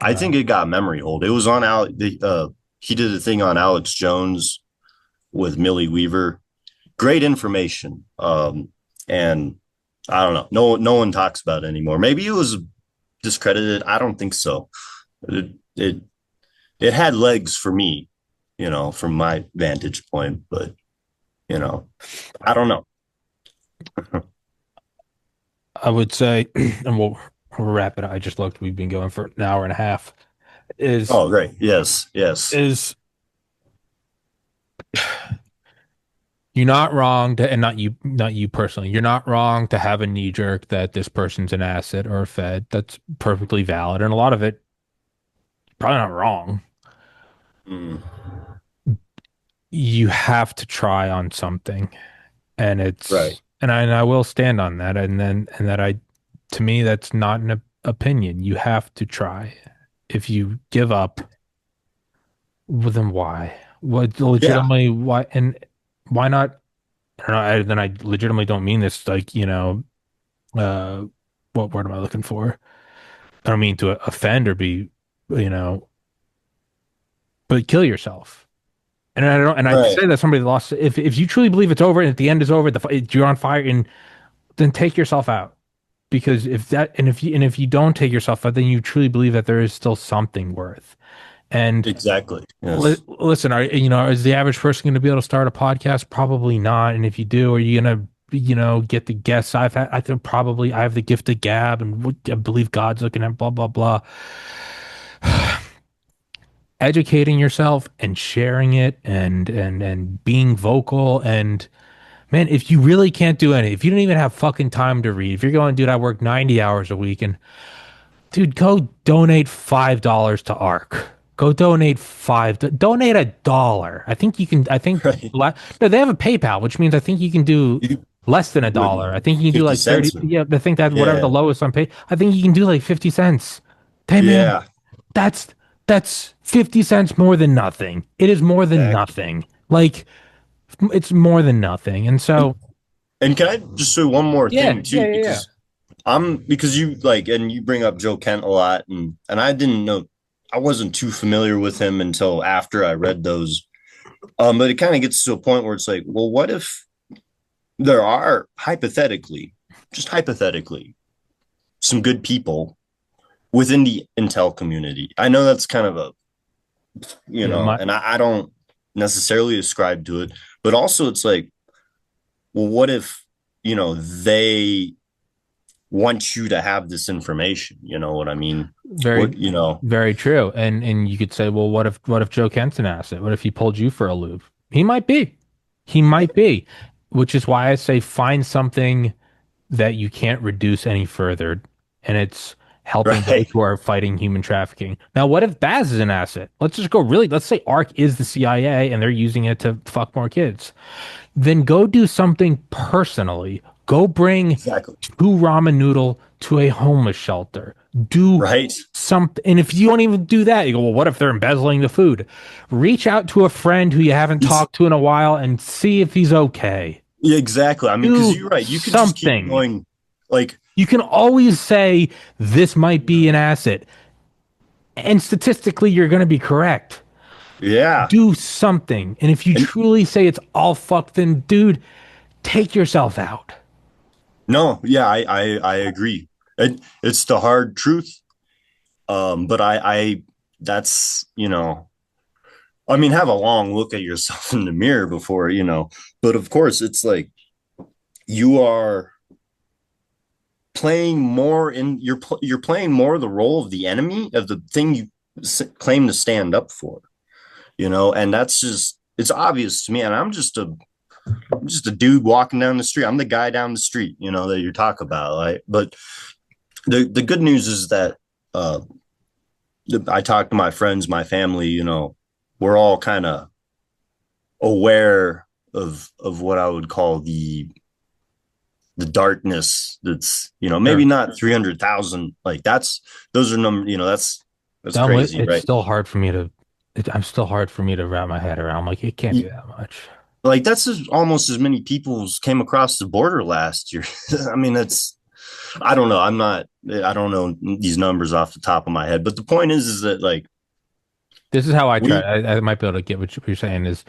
I think it got memory hold. It was on he did a thing on Alex Jones with Millie Weaver. Great information. And I don't know. No one talks about it anymore. Maybe it was discredited. I don't think so. It it had legs for me, from my vantage point, but you know, I don't know. I would say, and we'll wrap it up. I just looked. We've been going for an hour and a half. Is Oh, great. Yes, yes. is you're not wrong to, and not you personally. You're not wrong to have a knee jerk that this person's an asset or a Fed. That's perfectly valid, and a lot of it probably not wrong. Mm, You have to try on something, and right. and I will stand on that. And that I, to me, that's not an opinion. You have to try. If you give up, well, then why? What Yeah. legitimately why and why not? I don't know. Then I legitimately don't mean this like, uh, what word am I looking for? I don't mean to offend or be, you know, but kill yourself. And I don't, and I Right. say that somebody lost. If you truly believe it's over and at the end is over, you're on fire, and then take yourself out. Because if you don't take yourself out, then you truly believe that there is still something worth. And Exactly. Yes. listen, is the average person going to be able to start a podcast? Probably not. And if you do, are you going to, get the guests I've had? I think probably I have the gift of gab, and I believe God's looking at blah blah blah. Educating yourself and sharing it and being vocal, and man, if you really can't do anything, if you don't even have fucking time to read, if you're going, dude, I work 90 hours a week, and dude, go donate $5 to ARC. Go donate donate $1. I think you can. I think Right. no, they have a PayPal, which means I think you can do You less than a what dollar. I think you can do 50 like 30. cents? Yeah, I think that whatever the Yeah. lowest on pay. I think you can do like 50 cents. Hey man, Yeah. that's that's 50 cents more than nothing. It is more than Exactly. nothing. Like it's more than nothing. And And so and can I just say one more yeah, thing yeah, too? yeah, yeah. Because you like, and you bring up Joe Kent a lot, and I didn't know, I wasn't too familiar with him until after I read those. But it kind of gets to a point where it's like, well, what if there are hypothetically, just hypothetically, some good people within the Intel community? I know that's kind of a, Yeah, my and I don't necessarily ascribe to it, but also it's like, well, what if, they want you to have this information? You know what I mean? very What, you know, very true. And you could say, well, what if Joe Kent's an asset? What if he pulled you for a loop? He might be. He might be. which is why I say find something that you can't reduce any further, and it's helping those Right. who are fighting human trafficking. Now, what if Baz is an asset? Let's just go really, let's say ARC is the CIA and they're using it to fuck more kids. Then go do something personally. Go bring Exactly. two ramen noodle to a homeless shelter. Do Right. something. And if you don't even do that, you go, well, what if they're embezzling the food? Reach out to a friend who you haven't It's talked to in a while and see if he's okay. yeah, exactly. I mean, because Do you're right. You could just keep something. going. Like, You can always say this might be an asset, and statistically, you're going to be correct. yeah. Do something. And if you And truly say it's all fucked, then dude, take yourself out. no, yeah, I agree. It's the hard truth. But that's, I mean, have a long look at yourself in the mirror before, but of course, it's like you are playing more in you're playing more the role of the enemy of the thing you claim to stand up for, and that's just it's obvious to me. And I'm just a dude walking down the street. I'm the guy down the street, that you talk about. Right? But the good news is that uh, I talk to my friends, my family. We're all kind of aware of what I would call the darkness. That's maybe Sure. not 300,000. Like those are numbers. That's Done with, crazy, it's right? still hard for me to, I'm still hard for me to wrap my head around. I'm like, it can't be that much. Like that's almost as many people as came across the border last year. I mean, that's I don't know. I don't know these numbers off the top of my head, but the point is that like This is how I try. we I might be able to get what you're saying is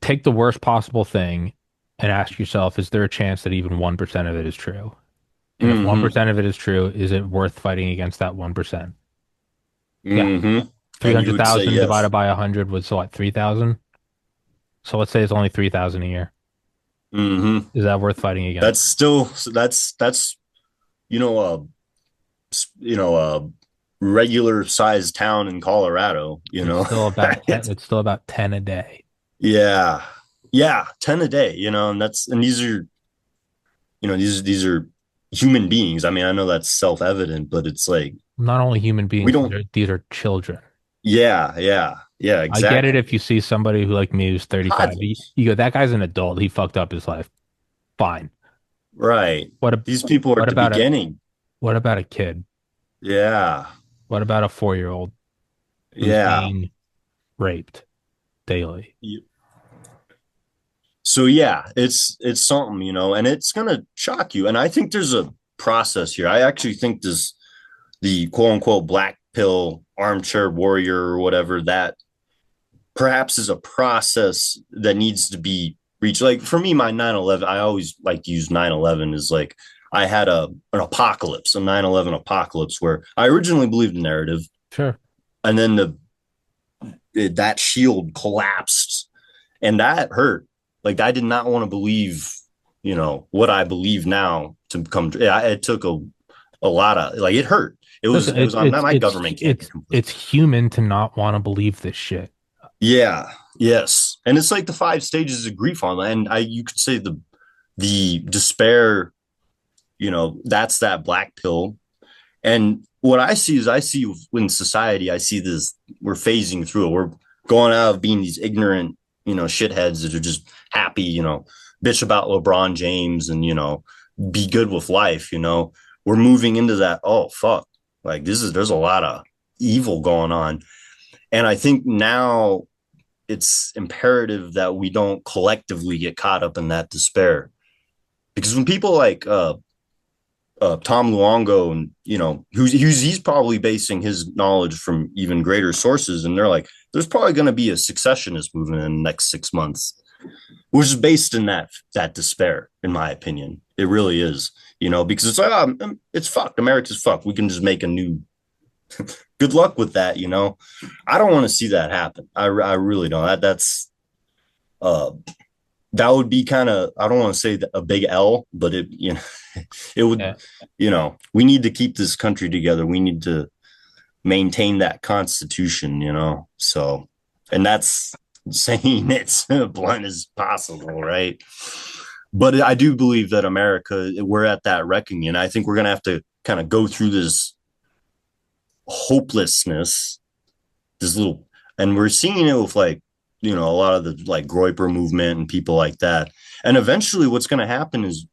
take the worst possible thing and ask yourself, is there a chance that even 1% of it is true? And if mm-hmm, 1% of it is true, is it worth fighting against that 1%? Yeah. mm-hmm. And you would say 300,000 divided yes. by 100 was so what, 3,000? So let's say it's only 3,000 a year. Mm-hmm. Is that worth fighting against? That's still that's you know a you know a regular sized town in Colorado. It's still about 10, It's, it's still about 10 a day. yeah, yeah, 10 a day. And these are these are human beings. I mean, I know that's self evident, but it's like Not only human we beings, don't. these are children. Yeah, yeah, yeah, I get it exactly. if you see somebody who like me who's 35, Toddlers, you go, that guy's an adult. He fucked up his life. Fine. right? What a, These people are at what the about a beginning. what about a kid? Yeah, What about a 4-year-old who's yeah. being raped daily? So yeah, it's something, and it's gonna shock you. And I think there's a process here. I actually think this the quote unquote black pill armchair warrior or whatever that perhaps is a process that needs to be reached. Like for me, my 9/11, I always like to use 9/11 as like I had an apocalypse, a 9/11 apocalypse where I originally believed the narrative, Sure. and then that shield collapsed, and that hurt. Like I did not want to believe, what I believe now to come. It took a lot of like it hurt. It was Listen, it was on my government can't be it's complete. human to not want to believe this shit. Yeah. Yes. And it's like the 5 stages of grief on, and you could say the despair. That's that black pill. And what I see is in society, I see this, we're phasing through it. We're going out of being these ignorant, shitheads that are just happy, bitch about LeBron James and, be good with life. We're moving into that. Oh, fuck. Like there's a lot of evil going on. And I think now it's imperative that we don't collectively get caught up in that despair. Because when people like Tom Luongo, and he's probably basing his knowledge from even greater sources, and they're like, there's probably going to be a secessionist movement in the next 6 months, which is based in that despair, in my opinion. It really is, because it's like it's fucked. America's fucked. We can just make a new. Good luck with that. I don't want to see that happen. I really don't. Uh, that would be kind of, I don't want to say a big L, but it would, Yeah. we need to keep this country together. We need to maintain that constitution, so, and saying it's blunt as possible, right? But I do believe that America, we're at that reckoning. I think we're going to have to kind of go through this hopelessness, this little, and we're seeing it with like, a lot of the like Groyper movement and people like that. And eventually what's going to happen is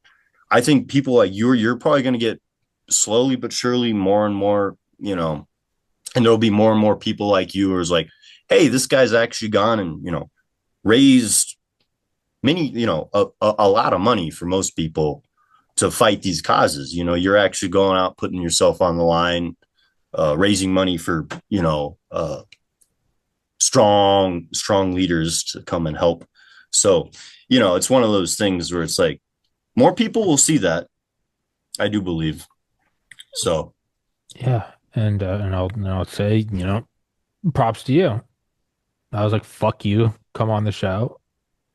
I think people like you're probably going to get slowly but surely more and more, and there'll be more and more people like you who's like, hey, this guy's actually gone and, raised many, a lot of money for most people to fight these causes. You're actually going out, putting yourself on the line, raising money for, strong leaders to come and help. So, it's one of those things where it's like more people will see that. I do believe. So, Yeah, and I'll say, props to you. I was like, fuck you, come on the show,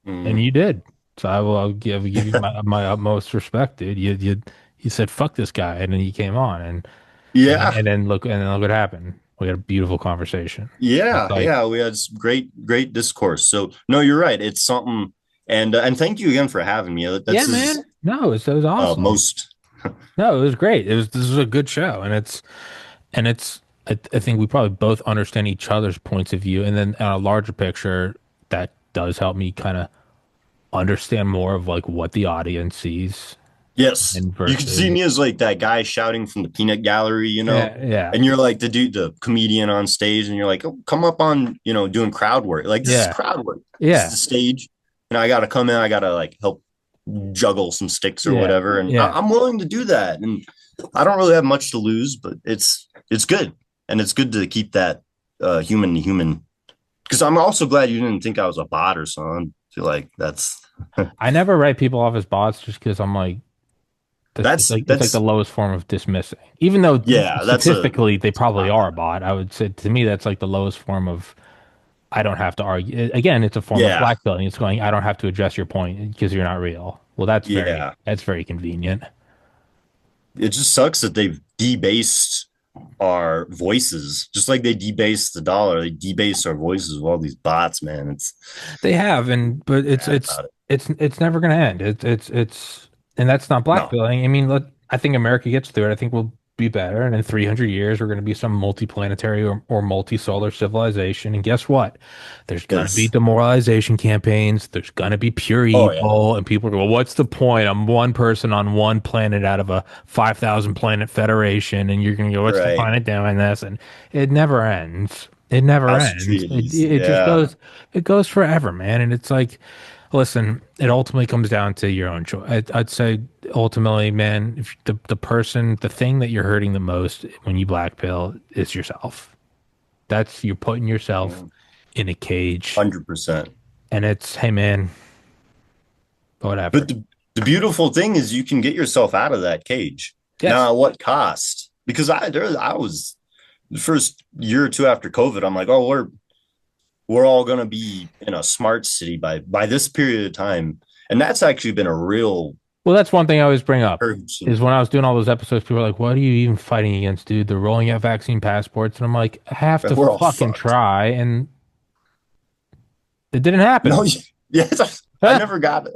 and mm, you did. So I'll give you my utmost respect, dude. You said fuck this guy, and then you came on, yeah, and then look what happened. We had a beautiful conversation. It's yeah, like, yeah. We had some great discourse. So, no, you're right. It's something, and thank you again for having me. yeah, That's is man. No, it was awesome. most. No, it was great. This was a good show, and it's I think we probably both understand each other's points of view, and then on a larger picture, that does help me kind of understand more of like what the audience sees Yes, and you could see versus me as like that guy shouting from the peanut gallery, yeah, yeah, and you're like the comedian on stage, and you're like, oh, come up on, doing crowd work. Like this is yeah, crowd work. This is yeah, the stage, and I got to come in. I got to like help juggle some sticks or yeah, whatever, and yeah. I'm willing to do that. And I don't really have much to lose, but it's good, and it's good to keep that human to human. Because I'm also glad you didn't think I was a bot or something. I feel like that's I never write people off as bots just because I'm like it's like the that's lowest form of dismissing. Even though yeah, statistically they that's a probably cop are a out. bot, I would say to me that's like the lowest form of I don't have to argue. Again, it's a form of Yeah, blackbilling. It's going, I don't have to address your point because you're not real. Well, yeah. that's very convenient. It just sucks that they've debased our voices, just like they debased the dollar. They debased our voices with all these bots, man. It's They have, but it's bad it's about it. it's never going to end. And that's not No, blackbilling. I mean, look, I think America gets through it. I think we'll be better. And in 300 years, we're going to be some multiplanetary or multi-solar civilization. And guess what? There's going to be yes. demoralization campaigns. There's going to be pure Oh yeah, evil. And people go, well, what's the point? I'm one person on one planet out of a 5,000 planet federation. And you're going to go, what's the right. point of doing this? And it never ends. It never House of ends. trees. It just Yeah. goes forever, man. And it's like, listen, it ultimately comes down to your own choice. I'd say ultimately, man, if the thing that you're hurting the most when you black pill is yourself. That's you're putting yourself in a cage, 100%. and it's, hey, man, whatever. But the beautiful thing is you can get yourself out of that cage. Yes, Now, at what cost? Because I was the first year or two after COVID, I'm like, oh, we're all going to be in a smart city by this period of time, and that's actually been a real well, that's one thing I always bring up is urgency. when I was doing all those episodes, people are like, "What are you even fighting against, dude? They're rolling out vaccine passports," and I'm like, "I have to We're all fucking fucked. try," and it didn't No, happen. yes, I never got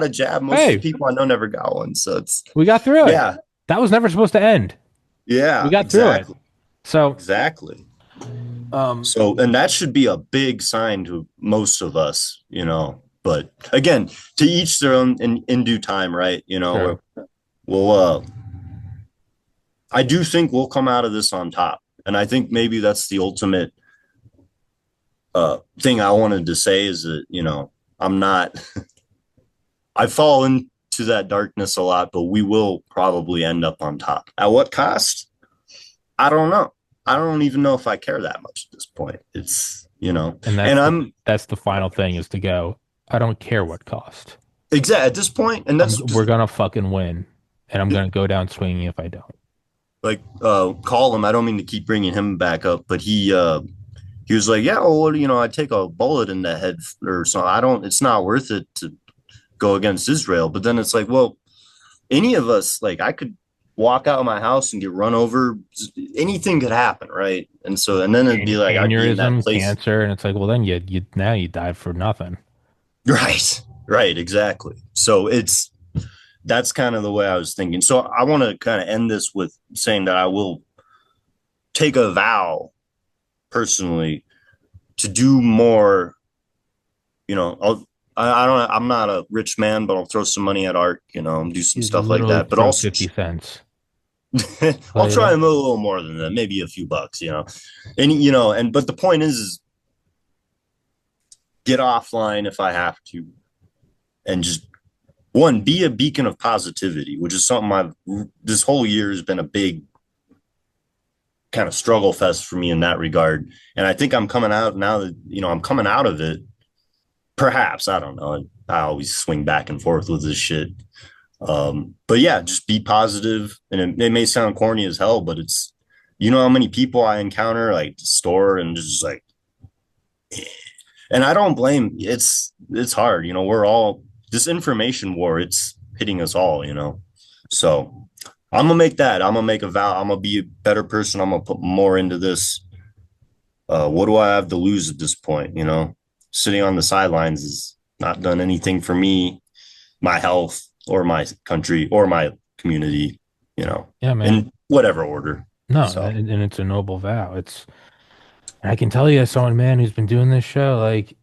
a jab. Most of the Hey, people I know never got one. So it's we got through it. yeah, That was never supposed to end. We yeah, got through it. exactly, So, exactly. um, So, and that should be a big sign to most of us, But again, to each their own in due time, right? sure. We'll I do think we'll come out of this on top. And I think maybe that's the ultimate thing I wanted to say is that, I'm not I fall into that darkness a lot, but we will probably end up on top. At what cost? I don't know. I don't even know if I care that much at this point. It's, And and I'm that's the final thing is to go, I don't care what cost. exact at this point, and that's We're because gonna fucking win, and I'm gonna go down swinging if I don't. like call him. I don't mean to keep bringing him back up, but he was like, yeah, well, I take a bullet in the head or so. I don't. It's not worth it to go against Israel. But then it's like, well, any of us, like I could walk out of my house and get run over. Anything could happen, right? And so, and then it'd be like I'd be in that Aneurysm, place. cancer, and it's like, well, then you now you died for nothing. Right, right, exactly. So that's kind of the way I was thinking. So I want to kind of end this with saying that I will take a vow personally to do more. I don't, I'm not a rich man, but I'll throw some money at art, and do some You stuff like literally that. But throw also, 50 cents. I'll Tell you try that. a little more than that, maybe a few bucks, and, but the point is get offline if I have to, and just one, be a beacon of positivity, which is something this whole year has been a big kind of struggle fest for me in that regard. And I think I'm coming out now that, I'm coming out of it. Perhaps, I don't know. I always swing back and forth with this shit. But yeah, just be positive. And it may sound corny as hell, but it's, how many people I encounter like the store and just like, and I don't blame, it's hard, we're all this information war, it's hitting us all. So I'm gonna make a vow. I'm gonna be a better person. I'm gonna put more into this. What do I have to lose at this point? Sitting on the sidelines has not done anything for me, my health, or my country, or my community. Yeah, man. In whatever order. No, So, and it's a noble vow. I can tell you as someone, man, who's been doing this show, like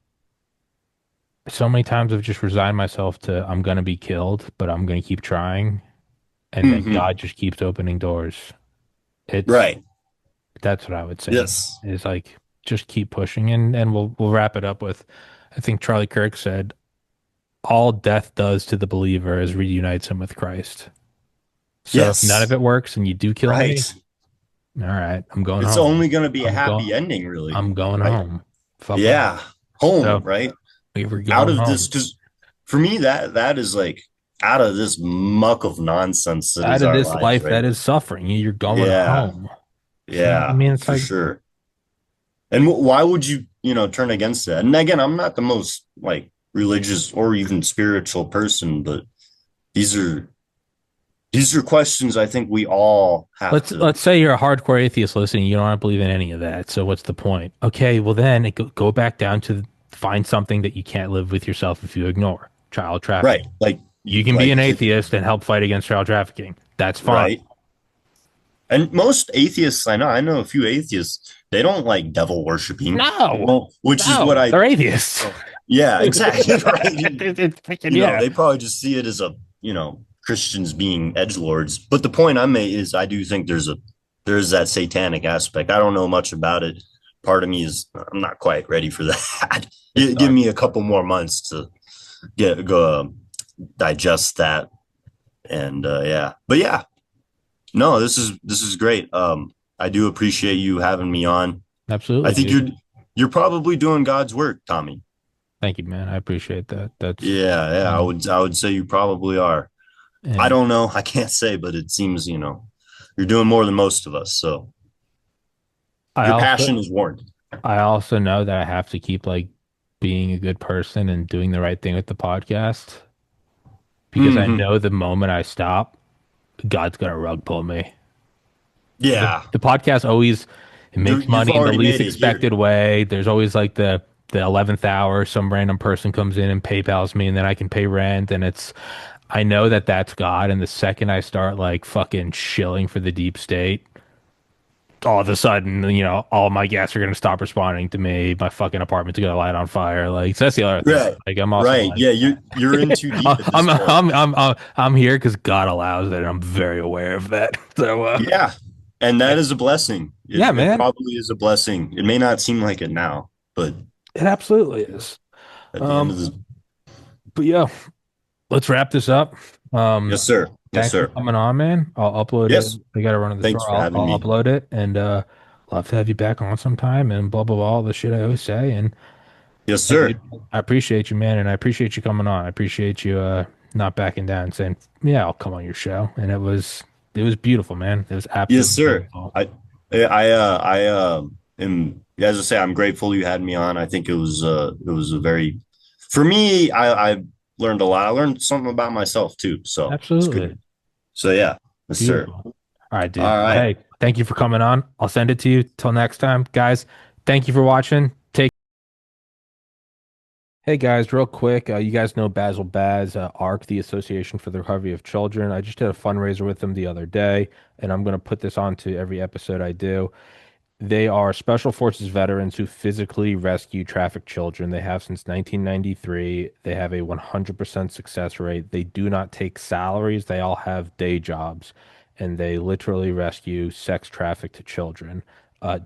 so many times I've just resigned myself to I'm gonna be killed, but I'm gonna keep trying. And then mhm. God just keeps opening doors. It's Right. That's what I would say, man. Yes. Is like just keep pushing and we'll wrap it up with I think Charlie Kirk said, all death does to the believer is reunites him with Christ. So if none of Yes. it works and you do kill me, Right. all right, I'm going It's home. only going to be a I'm going happy ending, really. I'm going Right. home. Fuck off. Yeah. Home, So right? we were Out going of this, home. because for me, that is like out of this muck of nonsense that Out is of our this lives, life right? that is suffering, you're going Yeah. home. So I Yeah, mean it's for like sure. And why would you, turn against that? And again, I'm not the most like religious or even spiritual person, but these are these are questions I think we all have to. let's say you're a hardcore atheist listening, you don't believe in any of that. So what's the point? Okay, well then go back down to find something that you can't live with yourself if you ignore. Child Right. trafficking. Like You can be like an atheist and help fight against child trafficking. That's fine. right. And most atheists I know a few atheists, they don't like devil worshiping. They No, don't, which is what no, I, they're atheists. yeah, exactly. Right. It's freaking yeah. They probably just see it as Christians being edgelords. But the point I'm making is I do think there's that satanic aspect. I don't know much about it. Part of me is I'm not quite ready for that. It's Give dark. me a couple more months to go digest that. And yeah. But yeah, no, this is great. I do appreciate you having me on. I Absolutely, think dude. you're probably doing God's work, Tommy. Thank you, man. I appreciate that. That's Yeah, yeah, I um, would I would say you probably are. I and don't know. I can't say, but it seems, you're doing more than most of us. So I your also passion is warranted. I also know that I have to keep like being a good person and doing the right thing with the podcast because I Hmm. know the moment I stop, God's gonna rug pull me. Yeah. The podcast always it makes You've money in the already least made it here. expected way. There's always like the 11th hour, some random person comes in and PayPal's me and then I can pay rent and it's I know that that's God and the second I start like fucking shilling for the deep state, all of a sudden, all my guests are gonna stop responding to me. My fucking apartment's gonna light on fire. Like, so that's the other thing. Right. Like, I'm also Right. like, Yeah, you're in too deep at this point. I'm here because God allows it. And I'm very aware of that. So, Yeah. And that is a blessing. yeah, It man, probably is a blessing. It may not seem like it now, but it absolutely is. at the end of Um, the but yeah, let's wrap this up. yes, Um, sir. Yes, thanks for sir. coming on, man. I'll upload it. Yes. I gotta run to the Thanks store. for having I'll me. upload it and love to have you back on sometime and blah blah blah, all the shit I always say. And Yes, hey, sir. dude, I appreciate you, man, and I appreciate you coming on. I appreciate you not backing down and saying, "Yeah, I'll come on your show." And it was beautiful, man. It was Yes, absolutely sir. beautiful. I am, as I say, I'm grateful you had me on. I think it was a very, for me, I learned a lot. I learned something about myself too. So it's Absolutely. good. So yeah. Yes, sir. Beautiful. All right, dude. All Well, right. hey, thank you for coming on. I'll send it to you. Till next time, guys. Thank you for watching. Take Hey guys, real quick, you guys know Basil Baz, ARC, the Association for the Recovery of Children. I just did a fundraiser with them the other day, and I'm going to put this on to every episode I do. They are special forces veterans who physically rescue trafficked children. They have since 1993. They have a 100% success rate. They do not take salaries. They all have day jobs, and they literally rescue sex trafficked children.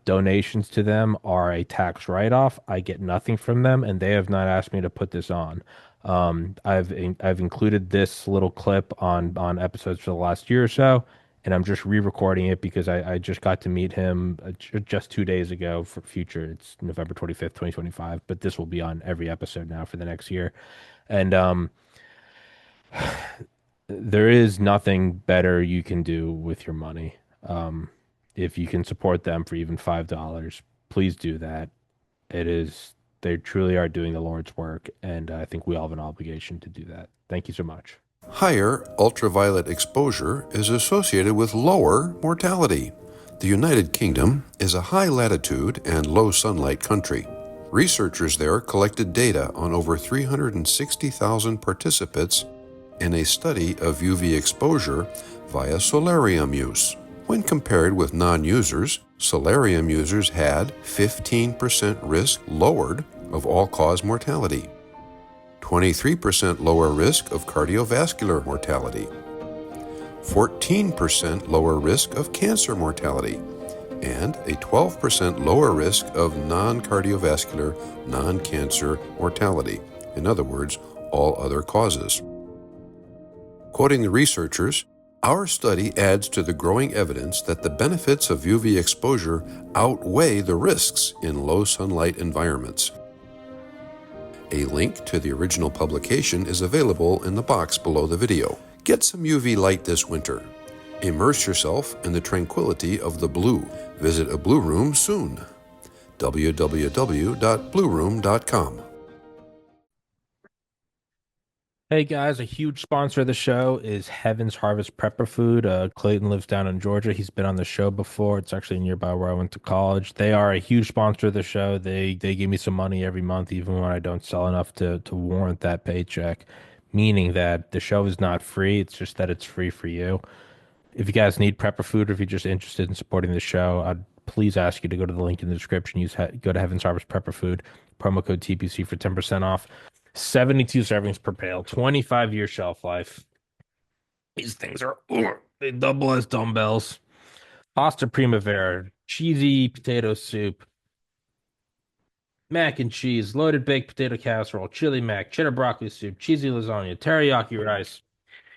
Donations to them are a tax write-off. I get nothing from them, and they have not asked me to put this on. I've included this little clip on episodes for the last year or so, and I'm just re-recording it because I just got to meet him just 2 days ago for future. It's November 25th, 2025, but this will be on every episode now for the next year. And there is nothing better you can do with your money. Um, if you can support them for even $5, please do that. It is, they truly are doing the Lord's work, and I think we all have an obligation to do that. Thank you so much. Higher ultraviolet exposure is associated with lower mortality. The United Kingdom is a high latitude and low sunlight country. Researchers there collected data on over 360,000 participants in a study of UV exposure via solarium use. When compared with non-users, solarium users had 15% risk lowered of all-cause mortality, 23% lower risk of cardiovascular mortality, 14% lower risk of cancer mortality, and a 12% lower risk of non-cardiovascular, non-cancer mortality. In other words, all other causes. Quoting the researchers, our study adds to the growing evidence that the benefits of UV exposure outweigh the risks in low sunlight environments. A link to the original publication is available in the box below the video. Get some UV light this winter. Immerse yourself in the tranquility of the blue. Visit a Blue Room soon. www.blueroom.com. Hey guys, a huge sponsor of the show is Heaven's Harvest Prepper Food. Clayton lives down in Georgia. He's been on the show before. It's actually nearby where I went to college. They are a huge sponsor of the show. They give me some money every month, even when I don't sell enough to warrant that paycheck. Meaning that the show is not free. It's just that it's free for you. If you guys need prepper food, or if you're just interested in supporting the show, I'd please ask you to go to the link in the description. Go to Heaven's Harvest Prepper Food, promo code TPC for 10% off. 72 servings per pail, 25-year shelf life. These things are, they double as dumbbells. Pasta Primavera, cheesy potato soup, mac and cheese, loaded baked potato casserole, chili mac, cheddar broccoli soup, cheesy lasagna, teriyaki rice.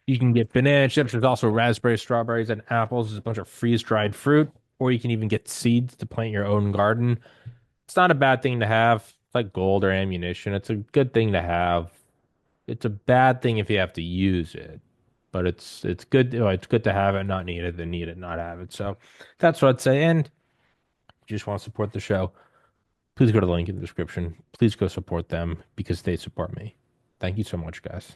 You can get banana chips. There's also raspberries, strawberries, and apples. There's a bunch of freeze-dried fruit, or you can even get seeds to plant your own garden. It's not a bad thing to have. It's like gold or ammunition. It's a good thing to have. It's a bad thing if you have to use it, but it's good. It's good to have it, not need it, than need it, not have it. So that's what I'd say. And if you just want to support the show, please go to the link in the description. Please go support them because they support me. Thank you so much, guys.